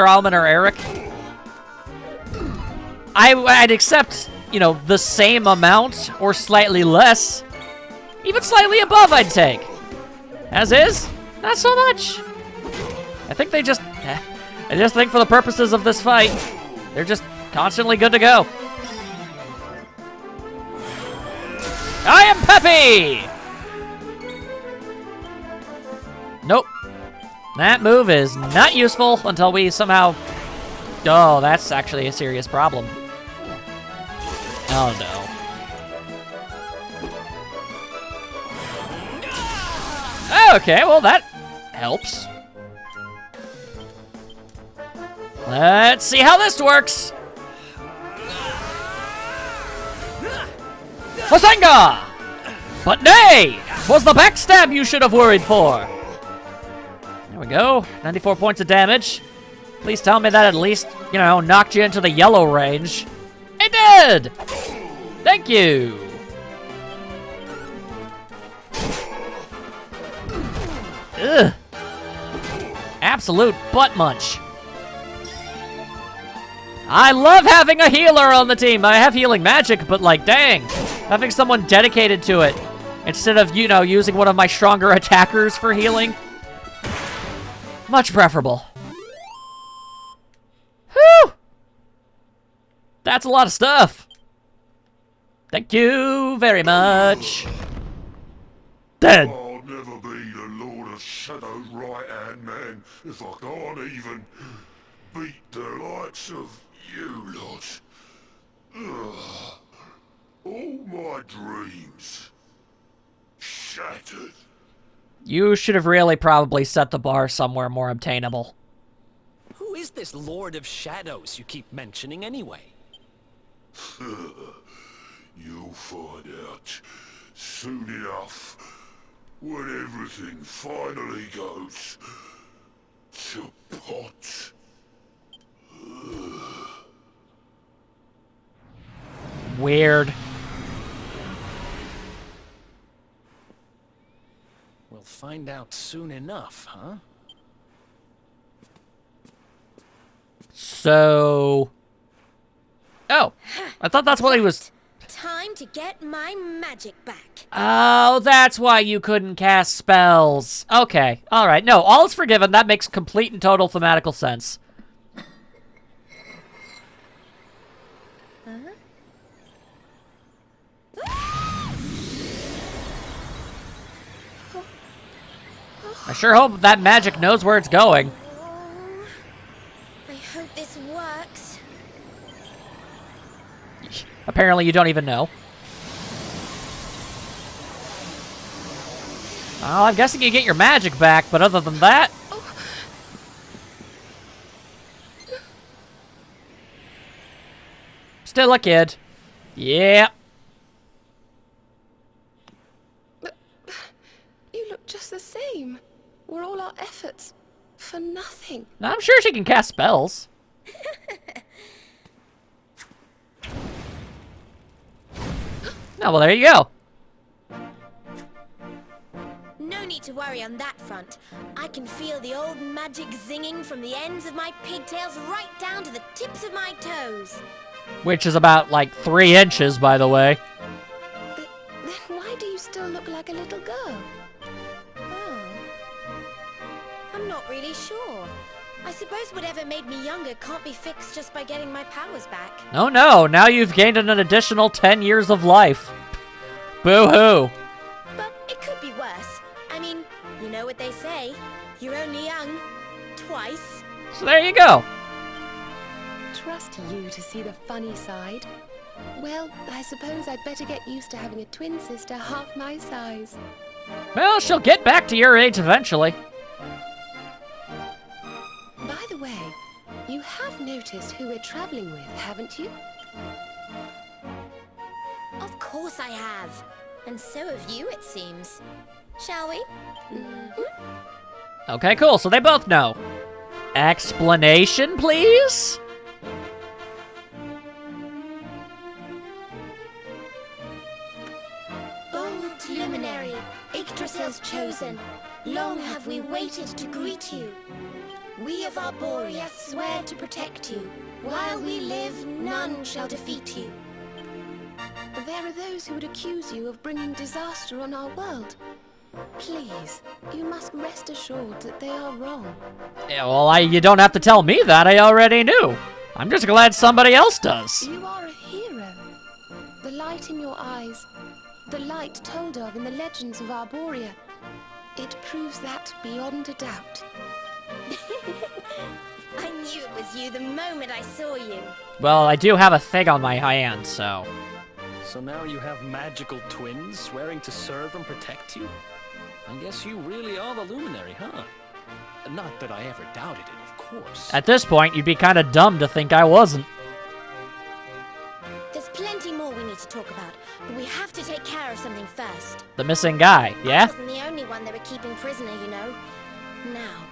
Alman or Eric. I'd accept, you know, the same amount or slightly less. Even slightly above I'd take. As is, not so much. I think they just... I just think for the purposes of this fight, they're just constantly good to go. I am Peppy! Nope. That move is not useful until we somehow... Oh, that's actually a serious problem. Oh, no. Okay, well, that helps. Let's see how this works. Masenga! But nay! 'Twas the backstab you should have worried for. There we go. 94 points of damage. Please tell me that at least, you know, knocked you into the yellow range. dead! Thank you! Ugh. Absolute butt munch. I love having a healer on the team. I have healing magic, but like, dang. Having someone dedicated to it instead of, you know, using one of my stronger attackers for healing. Much preferable. Whew! That's a lot of stuff. Thank you very much. Dead. I'll never be the Lord of Shadow's right-hand man if I can't even beat the likes of you lot. Ugh. All my dreams shattered. You should have really probably set the bar somewhere more obtainable. Who is this Lord of Shadows you keep mentioning anyway? You'll find out soon enough when everything finally goes to pot. Weird. We'll find out soon enough, huh? So... Oh, I thought that's what he was... Time to get my magic back. Oh, that's why you couldn't cast spells. Okay, alright. No, all is forgiven. That makes complete and total thematical sense. I sure hope that magic knows where it's going. Oh, I hope this works. Apparently you don't even know. Oh, I'm guessing you get your magic back, but other than that... Still a kid. Yeah. But you look just the same. Were all our efforts for nothing? I'm sure she can cast spells. Oh, well, there you go. No need to worry on that front. I can feel the old magic zinging from the ends of my pigtails right down to the tips of my toes. Which is about, like, 3 inches, by the way. Then why do you still look like a little girl? Oh. I'm not really sure. I suppose whatever made me younger can't be fixed just by getting my powers back. Oh no, now you've gained an additional 10 years of life. Boo-hoo. But it could be worse. I mean, you know what they say. You're only young. Twice. So there you go. Trust you to see the funny side. Well, I suppose I'd better get used to having a twin sister half my size. Well, she'll get back to your age eventually. By the way, you have noticed who we're traveling with, haven't you? Of course I have. And so have you, it seems. Shall we? Okay, cool. So they both know. Explanation, please? Bold luminary, Yggdrasil's chosen, long have we waited to greet you. We of Arborea swear to protect you. While we live, none shall defeat you. There are those who would accuse you of bringing disaster on our world. Please, you must rest assured that they are wrong. Yeah, well, you don't have to tell me that. I already knew. I'm just glad somebody else does. You are a hero. The light in your eyes, the light told of in the legends of Arborea, it proves that beyond a doubt. I knew it was you the moment I saw you. Well, I do have a thing on my hand, so... So now you have magical twins swearing to serve and protect you? I guess you really are the Luminary, huh? Not that I ever doubted it, of course. At this point, you'd be kind of dumb to think I wasn't. There's plenty more we need to talk about, but we have to take care of something first. The missing guy, I yeah? wasn't the only one they were keeping prisoner, you know. Now,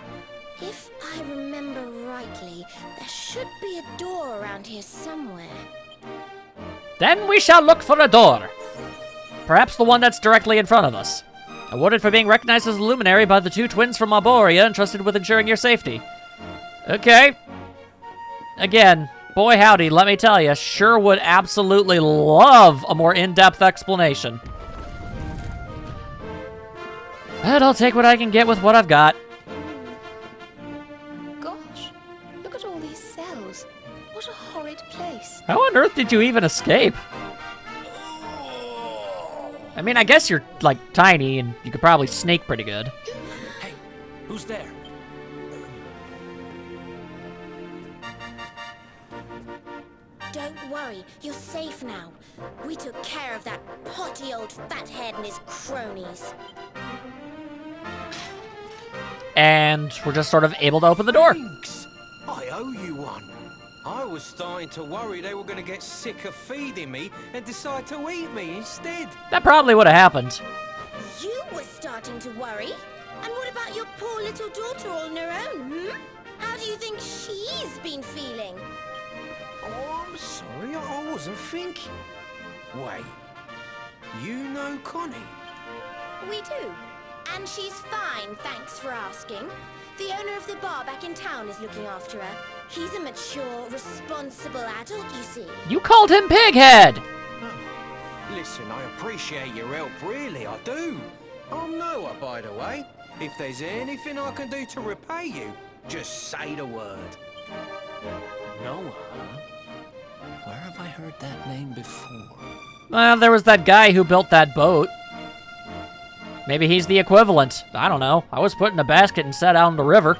if I remember rightly, there should be a door around here somewhere. Then we shall look for a door. Perhaps the one that's directly in front of us. Awarded for being recognized as a luminary by the two twins from Arborea entrusted with ensuring your safety. Okay. Again, boy howdy, let me tell you, sure would absolutely love a more in-depth explanation. But I'll take what I can get with what I've got. Gosh, look at all these cells. What a horrid place. How on earth did you even escape? I mean, I guess you're, like, tiny, and you could probably sneak pretty good. Hey, who's there? Don't worry, you're safe now. We took care of that potty old fathead and his cronies. And we're just sort of able to open the door. Thanks. I owe you one. I was starting to worry they were going to get sick of feeding me and decide to eat me instead. That probably would have happened. You were starting to worry? And what about your poor little daughter all on her own, hmm? How do you think she's been feeling? Oh, I'm sorry, I wasn't thinking. Wait, you know Connie? We do. And she's fine, thanks for asking. The owner of the bar back in town is looking after her. He's a mature, responsible adult, you see. You called him Pighead! Oh. Listen, I appreciate your help, really, I do. I'm Noah, by the way. If there's anything I can do to repay you, just say the word. Noah, huh? Where have I heard that name before? Well, there was that guy who built that boat. Maybe he's the equivalent. I don't know. I was put in a basket and set out on the river.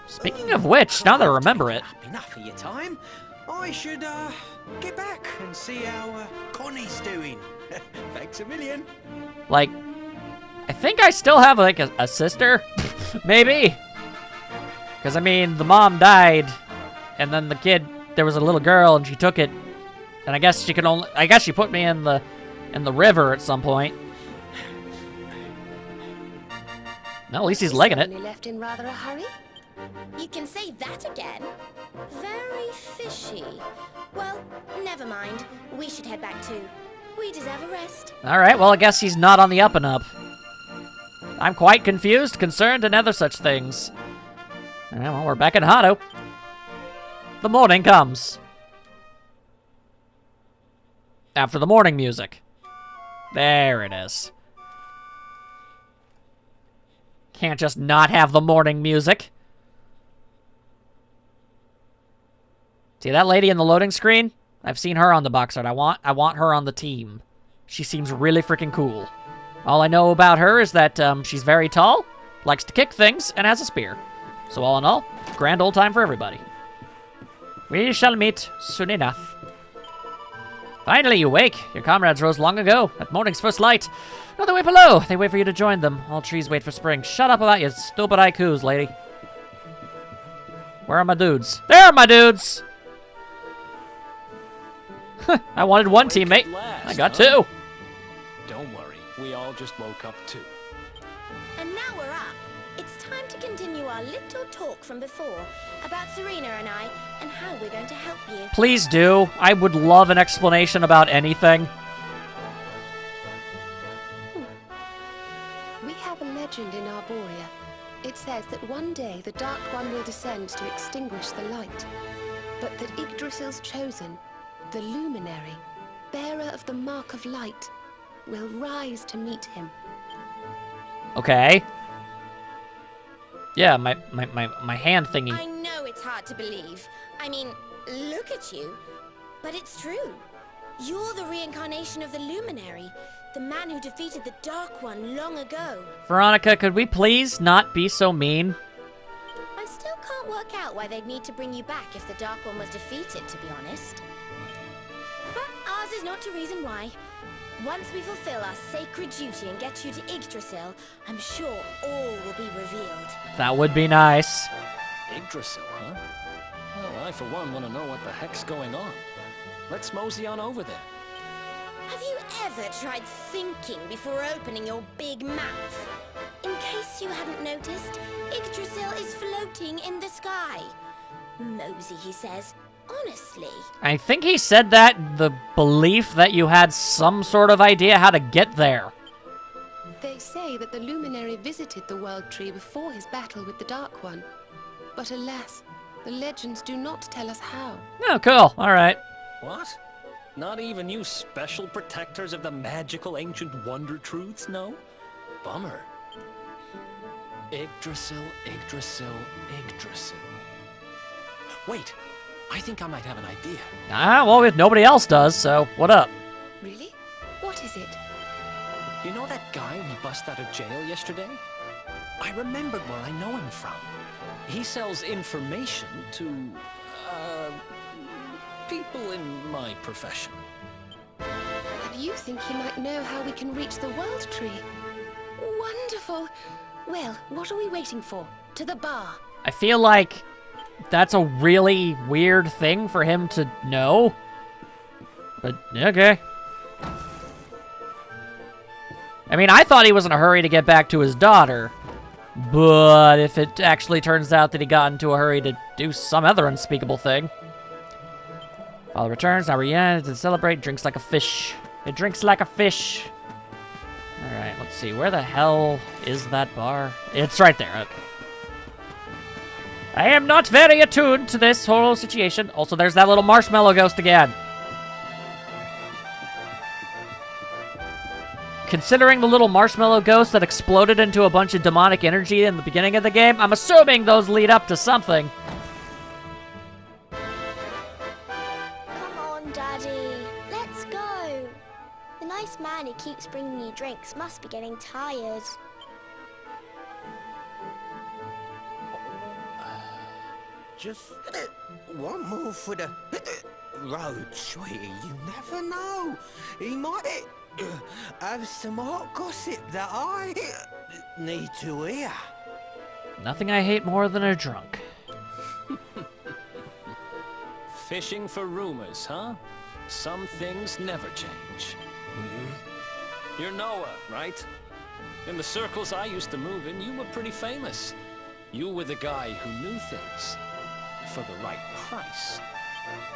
Speaking of which, now that I remember it. Enough of your time. I should, get back and see how, Connie's doing. Thanks a million. Like, I think I still have, like, a sister. Maybe. Because, I mean, the mom died, and then the kid, there was a little girl, and she took it. And I guess she could only, I guess she put me in the river at some point. Well, at least he's legging it. Only left in rather a hurry. You can say that again. Very fishy. Well, never mind. We should head back too. We deserve a rest. Alright, well, I guess he's not on the up and up. I'm quite confused, concerned, and other such things. Alright, well, we're back in Hado. The morning comes. After the morning music. There it is. Can't just not have the morning music. See that lady in the loading screen? I've seen her on the box art. I want her on the team. She seems really freaking cool. All I know about her is that she's very tall, likes to kick things, and has a spear. So all in all, grand old time for everybody. We shall meet soon enough. Finally, you wake. Your comrades rose long ago, at morning's first light. No, they wait below. They wait for you to join them. All trees wait for spring. Shut up about your stupid haikus, lady. Where are my dudes? There are my dudes! I wanted one teammate. Last, I got huh? two. Don't worry, we all just woke up too. And now we're up. It's time to continue our little talk from before about Serena and I and how we're going to help you. Please do. I would love an explanation about anything. We have a legend in Arborea. It says that one day the Dark One will descend to extinguish the light, but that Yggdrasil's chosen, the Luminary, bearer of the Mark of Light, will rise to meet him. Okay. Yeah, my hand thingy. I know it's hard to believe. I mean, look at you. But it's true. You're the reincarnation of the Luminary, the man who defeated the Dark One long ago. Veronica, could we please not be so mean? I still can't work out why they'd need to bring you back if the Dark One was defeated, to be honest. But ours is not to reason why. Once we fulfill our sacred duty and get you to Yggdrasil, I'm sure all will be revealed. That would be nice. Yggdrasil, huh? Well, I for one want to know what the heck's going on. Let's mosey on over there. Have you ever tried thinking before opening your big mouth? In case you hadn't noticed, Yggdrasil is floating in the sky. Mosey, he says. Honestly. I think he said that in the belief that you had some sort of idea how to get there. They say that the Luminary visited the World Tree before his battle with the Dark One. But alas, the legends do not tell us how. Oh, cool. All right. What? Not even you special protectors of the magical ancient wonder truths, no? Bummer. Yggdrasil, Yggdrasil, Yggdrasil. Wait, I think I might have an idea. Ah, well, if nobody else does, so what up? Really? What is it? You know that guy we bust out of jail yesterday? I remembered where I know him from. He sells information to, people in my profession. And you think he might know how we can reach the World Tree? Wonderful! Well, what are we waiting for? To the bar. I feel like that's a really weird thing for him to know. But, okay. I mean, I thought he was in a hurry to get back to his daughter. But if it actually turns out that he got into a hurry to do some other unspeakable thing. Father returns, now reunited to celebrate, drinks like a fish. It drinks like a fish. Alright, let's see. Where the hell is that bar? It's right there. Okay. I am not very attuned to this whole situation. Also, there's that little marshmallow ghost again. Considering the little marshmallow ghost that exploded into a bunch of demonic energy in the beginning of the game, I'm assuming those lead up to something. Come on, Daddy. Let's go. The nice man who keeps bringing you drinks must be getting tired. Just one more for the road, sweetie. You never know. He might have some hot gossip that I need to hear. Nothing I hate more than a drunk. Fishing for rumors, huh? Some things never change. You're Noah, right? In the circles I used to move in, you were pretty famous. You were the guy who knew things for the right price.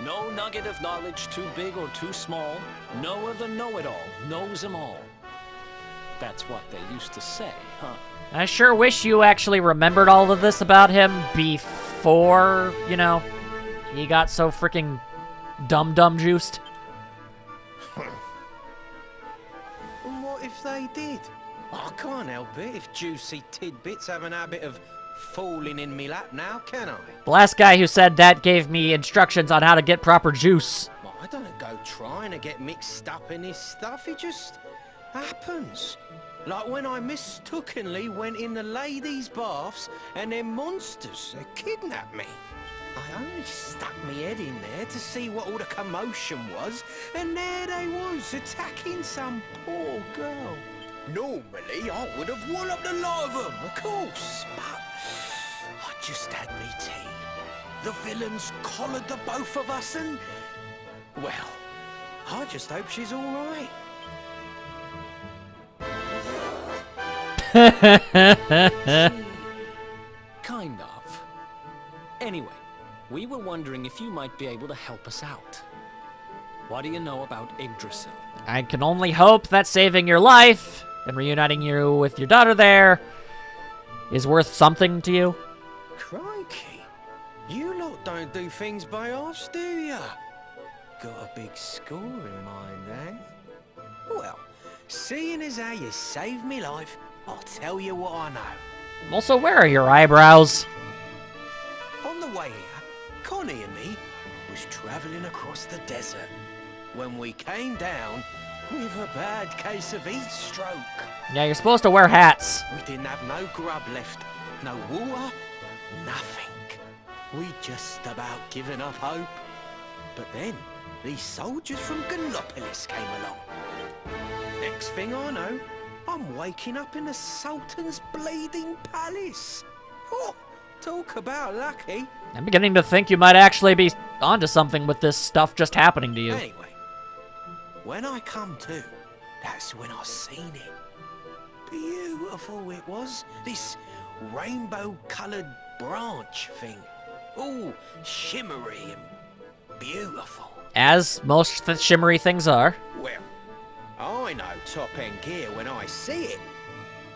No nugget of knowledge too big or too small. Noah the know-it-all knows them all. That's what they used to say, huh? I sure wish you actually remembered all of this about him before, you know, he got so freaking dum-dum juiced. And what if they did? I can't help it if juicy tidbits have an habit of falling in me lap now, can I? The last guy who said that gave me instructions on how to get proper juice. Well, I don't go trying to get mixed up in this stuff. It just happens. Like when I mistakenly went in the ladies' baths and them monsters, they kidnapped me. I only stuck me head in there to see what all the commotion was, and there they was, attacking some poor girl. Normally, I would have walloped the lot of them, of course, but I just had me tea. The villains collared the both of us and... well, I just hope she's all right. Kind of. Anyway, we were wondering if you might be able to help us out. What do you know about Yggdrasil? I can only hope that saving your life and reuniting you with your daughter there is worth something to you. Crikey, you lot don't do things by halves, do ya? Got a big score in mind, eh? Well, seeing as how you saved me life, I'll tell you what I know. Also, where are your eyebrows? On the way here, Connie and me was travelling across the desert when we came down with a bad case of heat stroke. Yeah, you're supposed to wear hats. We didn't have no grub left, no water, nothing. We just about given up hope. But then, these soldiers from Gallopolis came along. Next thing I know, I'm waking up in the Sultan's bleeding palace. Oh, talk about lucky. I'm beginning to think you might actually be onto something with this stuff just happening to you. Anyway, when I come to, that's when I seen it. Beautiful it was, this rainbow-coloured branch thing. All shimmery and beautiful. As most shimmery things are. Well, I know top-end gear when I see it.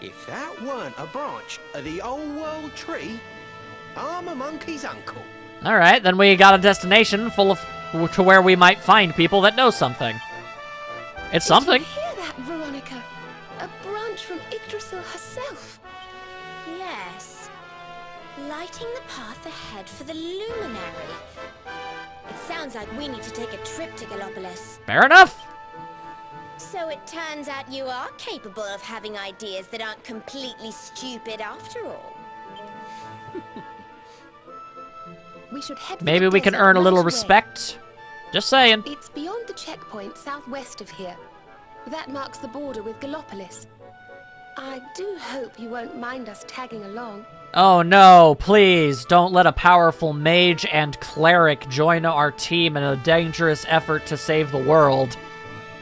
If that weren't a branch of the old world tree, I'm a monkey's uncle. All right, then we got a destination full of to where we might find people that know something. It's something. Did you hear that, Veronica? A branch from Yggdrasil herself. Yes. Lighting the path ahead for the luminary. It sounds like we need to take a trip to Gallopolis. Fair enough. So it turns out you are capable of having ideas that aren't completely stupid after all. We should head for Maybe the we can desert earn a right little away. respect. Just saying. It's beyond the checkpoint southwest of here. That marks the border with Gallopolis. I do hope you won't mind us tagging along. Oh no, please don't let a powerful mage and cleric join our team in a dangerous effort to save the world.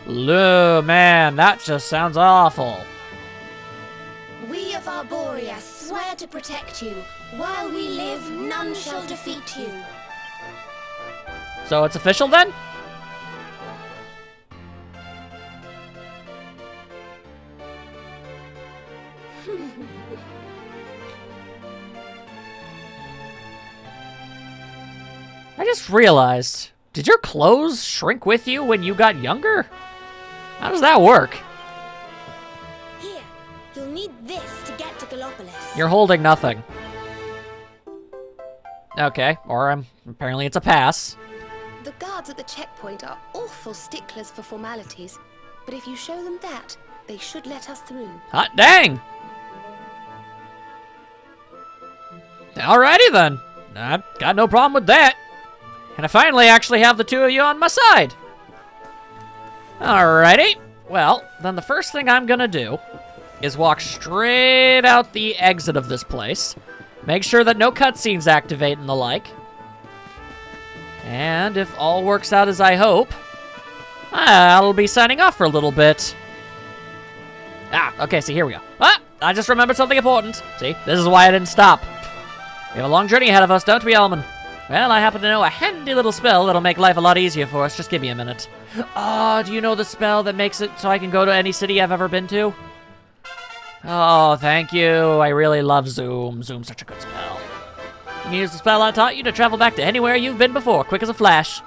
Man, that just sounds awful. We of Arborea swear to protect you. While we live, none shall defeat you. So it's official then? I just realized, did your clothes shrink with you when you got younger? How does that work? Here, you'll need this to get to Gallopolis. You're holding nothing. Okay, or apparently it's a pass. The guards at the checkpoint are awful sticklers for formalities, but if you show them that, they should let us through. Hot dang! Alrighty then. I've got no problem with that. And I finally actually have the two of you on my side. Alrighty. Well, then the first thing I'm gonna do is walk straight out the exit of this place. Make sure that no cutscenes activate and the like. And if all works out as I hope, I'll be signing off for a little bit. Okay, see, here we go. I just remembered something important. See, this is why I didn't stop. We have a long journey ahead of us, don't we, Elman? Well, I happen to know a handy little spell that'll make life a lot easier for us. Just give me a minute. Do you know the spell that makes it so I can go to any city I've ever been to? Oh, thank you. I really love Zoom. Zoom's such a good spell. You can use the spell I taught you to travel back to anywhere you've been before, quick as a flash.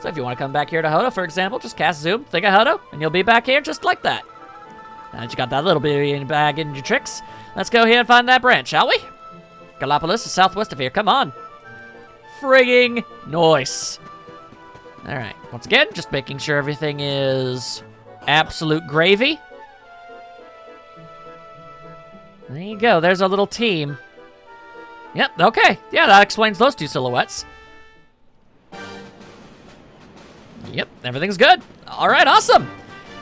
So if you want to come back here to Hodo, for example, just cast Zoom, think of Hodo, and you'll be back here just like that. Now that you got that little bit in your bag in your tricks, let's go here and find that branch, shall we? Gallopolis is southwest of here. Come on. Frigging nice. All right. Once again, just making sure everything is absolute gravy. There you go. There's our little team. Yep. Okay. Yeah, that explains those two silhouettes. Yep. Everything's good. All right. Awesome.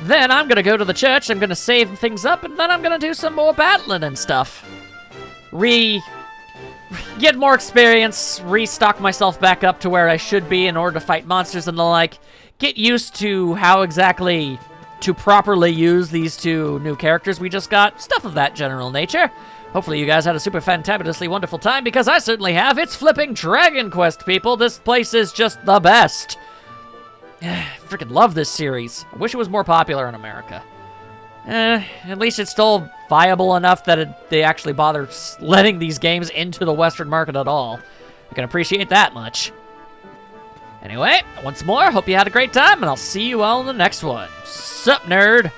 Then I'm going to go to the church. I'm going to save things up, and then I'm going to do some more battling and stuff. Get more experience, restock myself back up to where I should be in order to fight monsters and the like. Get used to how exactly to properly use these two new characters we just got. Stuff of that general nature. Hopefully you guys had a super fantabulously wonderful time, because I certainly have. It's flipping Dragon Quest, people. This place is just the best. Freaking love this series. I wish it was more popular in America. At least it's still viable enough that they actually bother letting these games into the Western market at all. I can appreciate that much. Anyway, once more, hope you had a great time, and I'll see you all in the next one. Sup, nerd?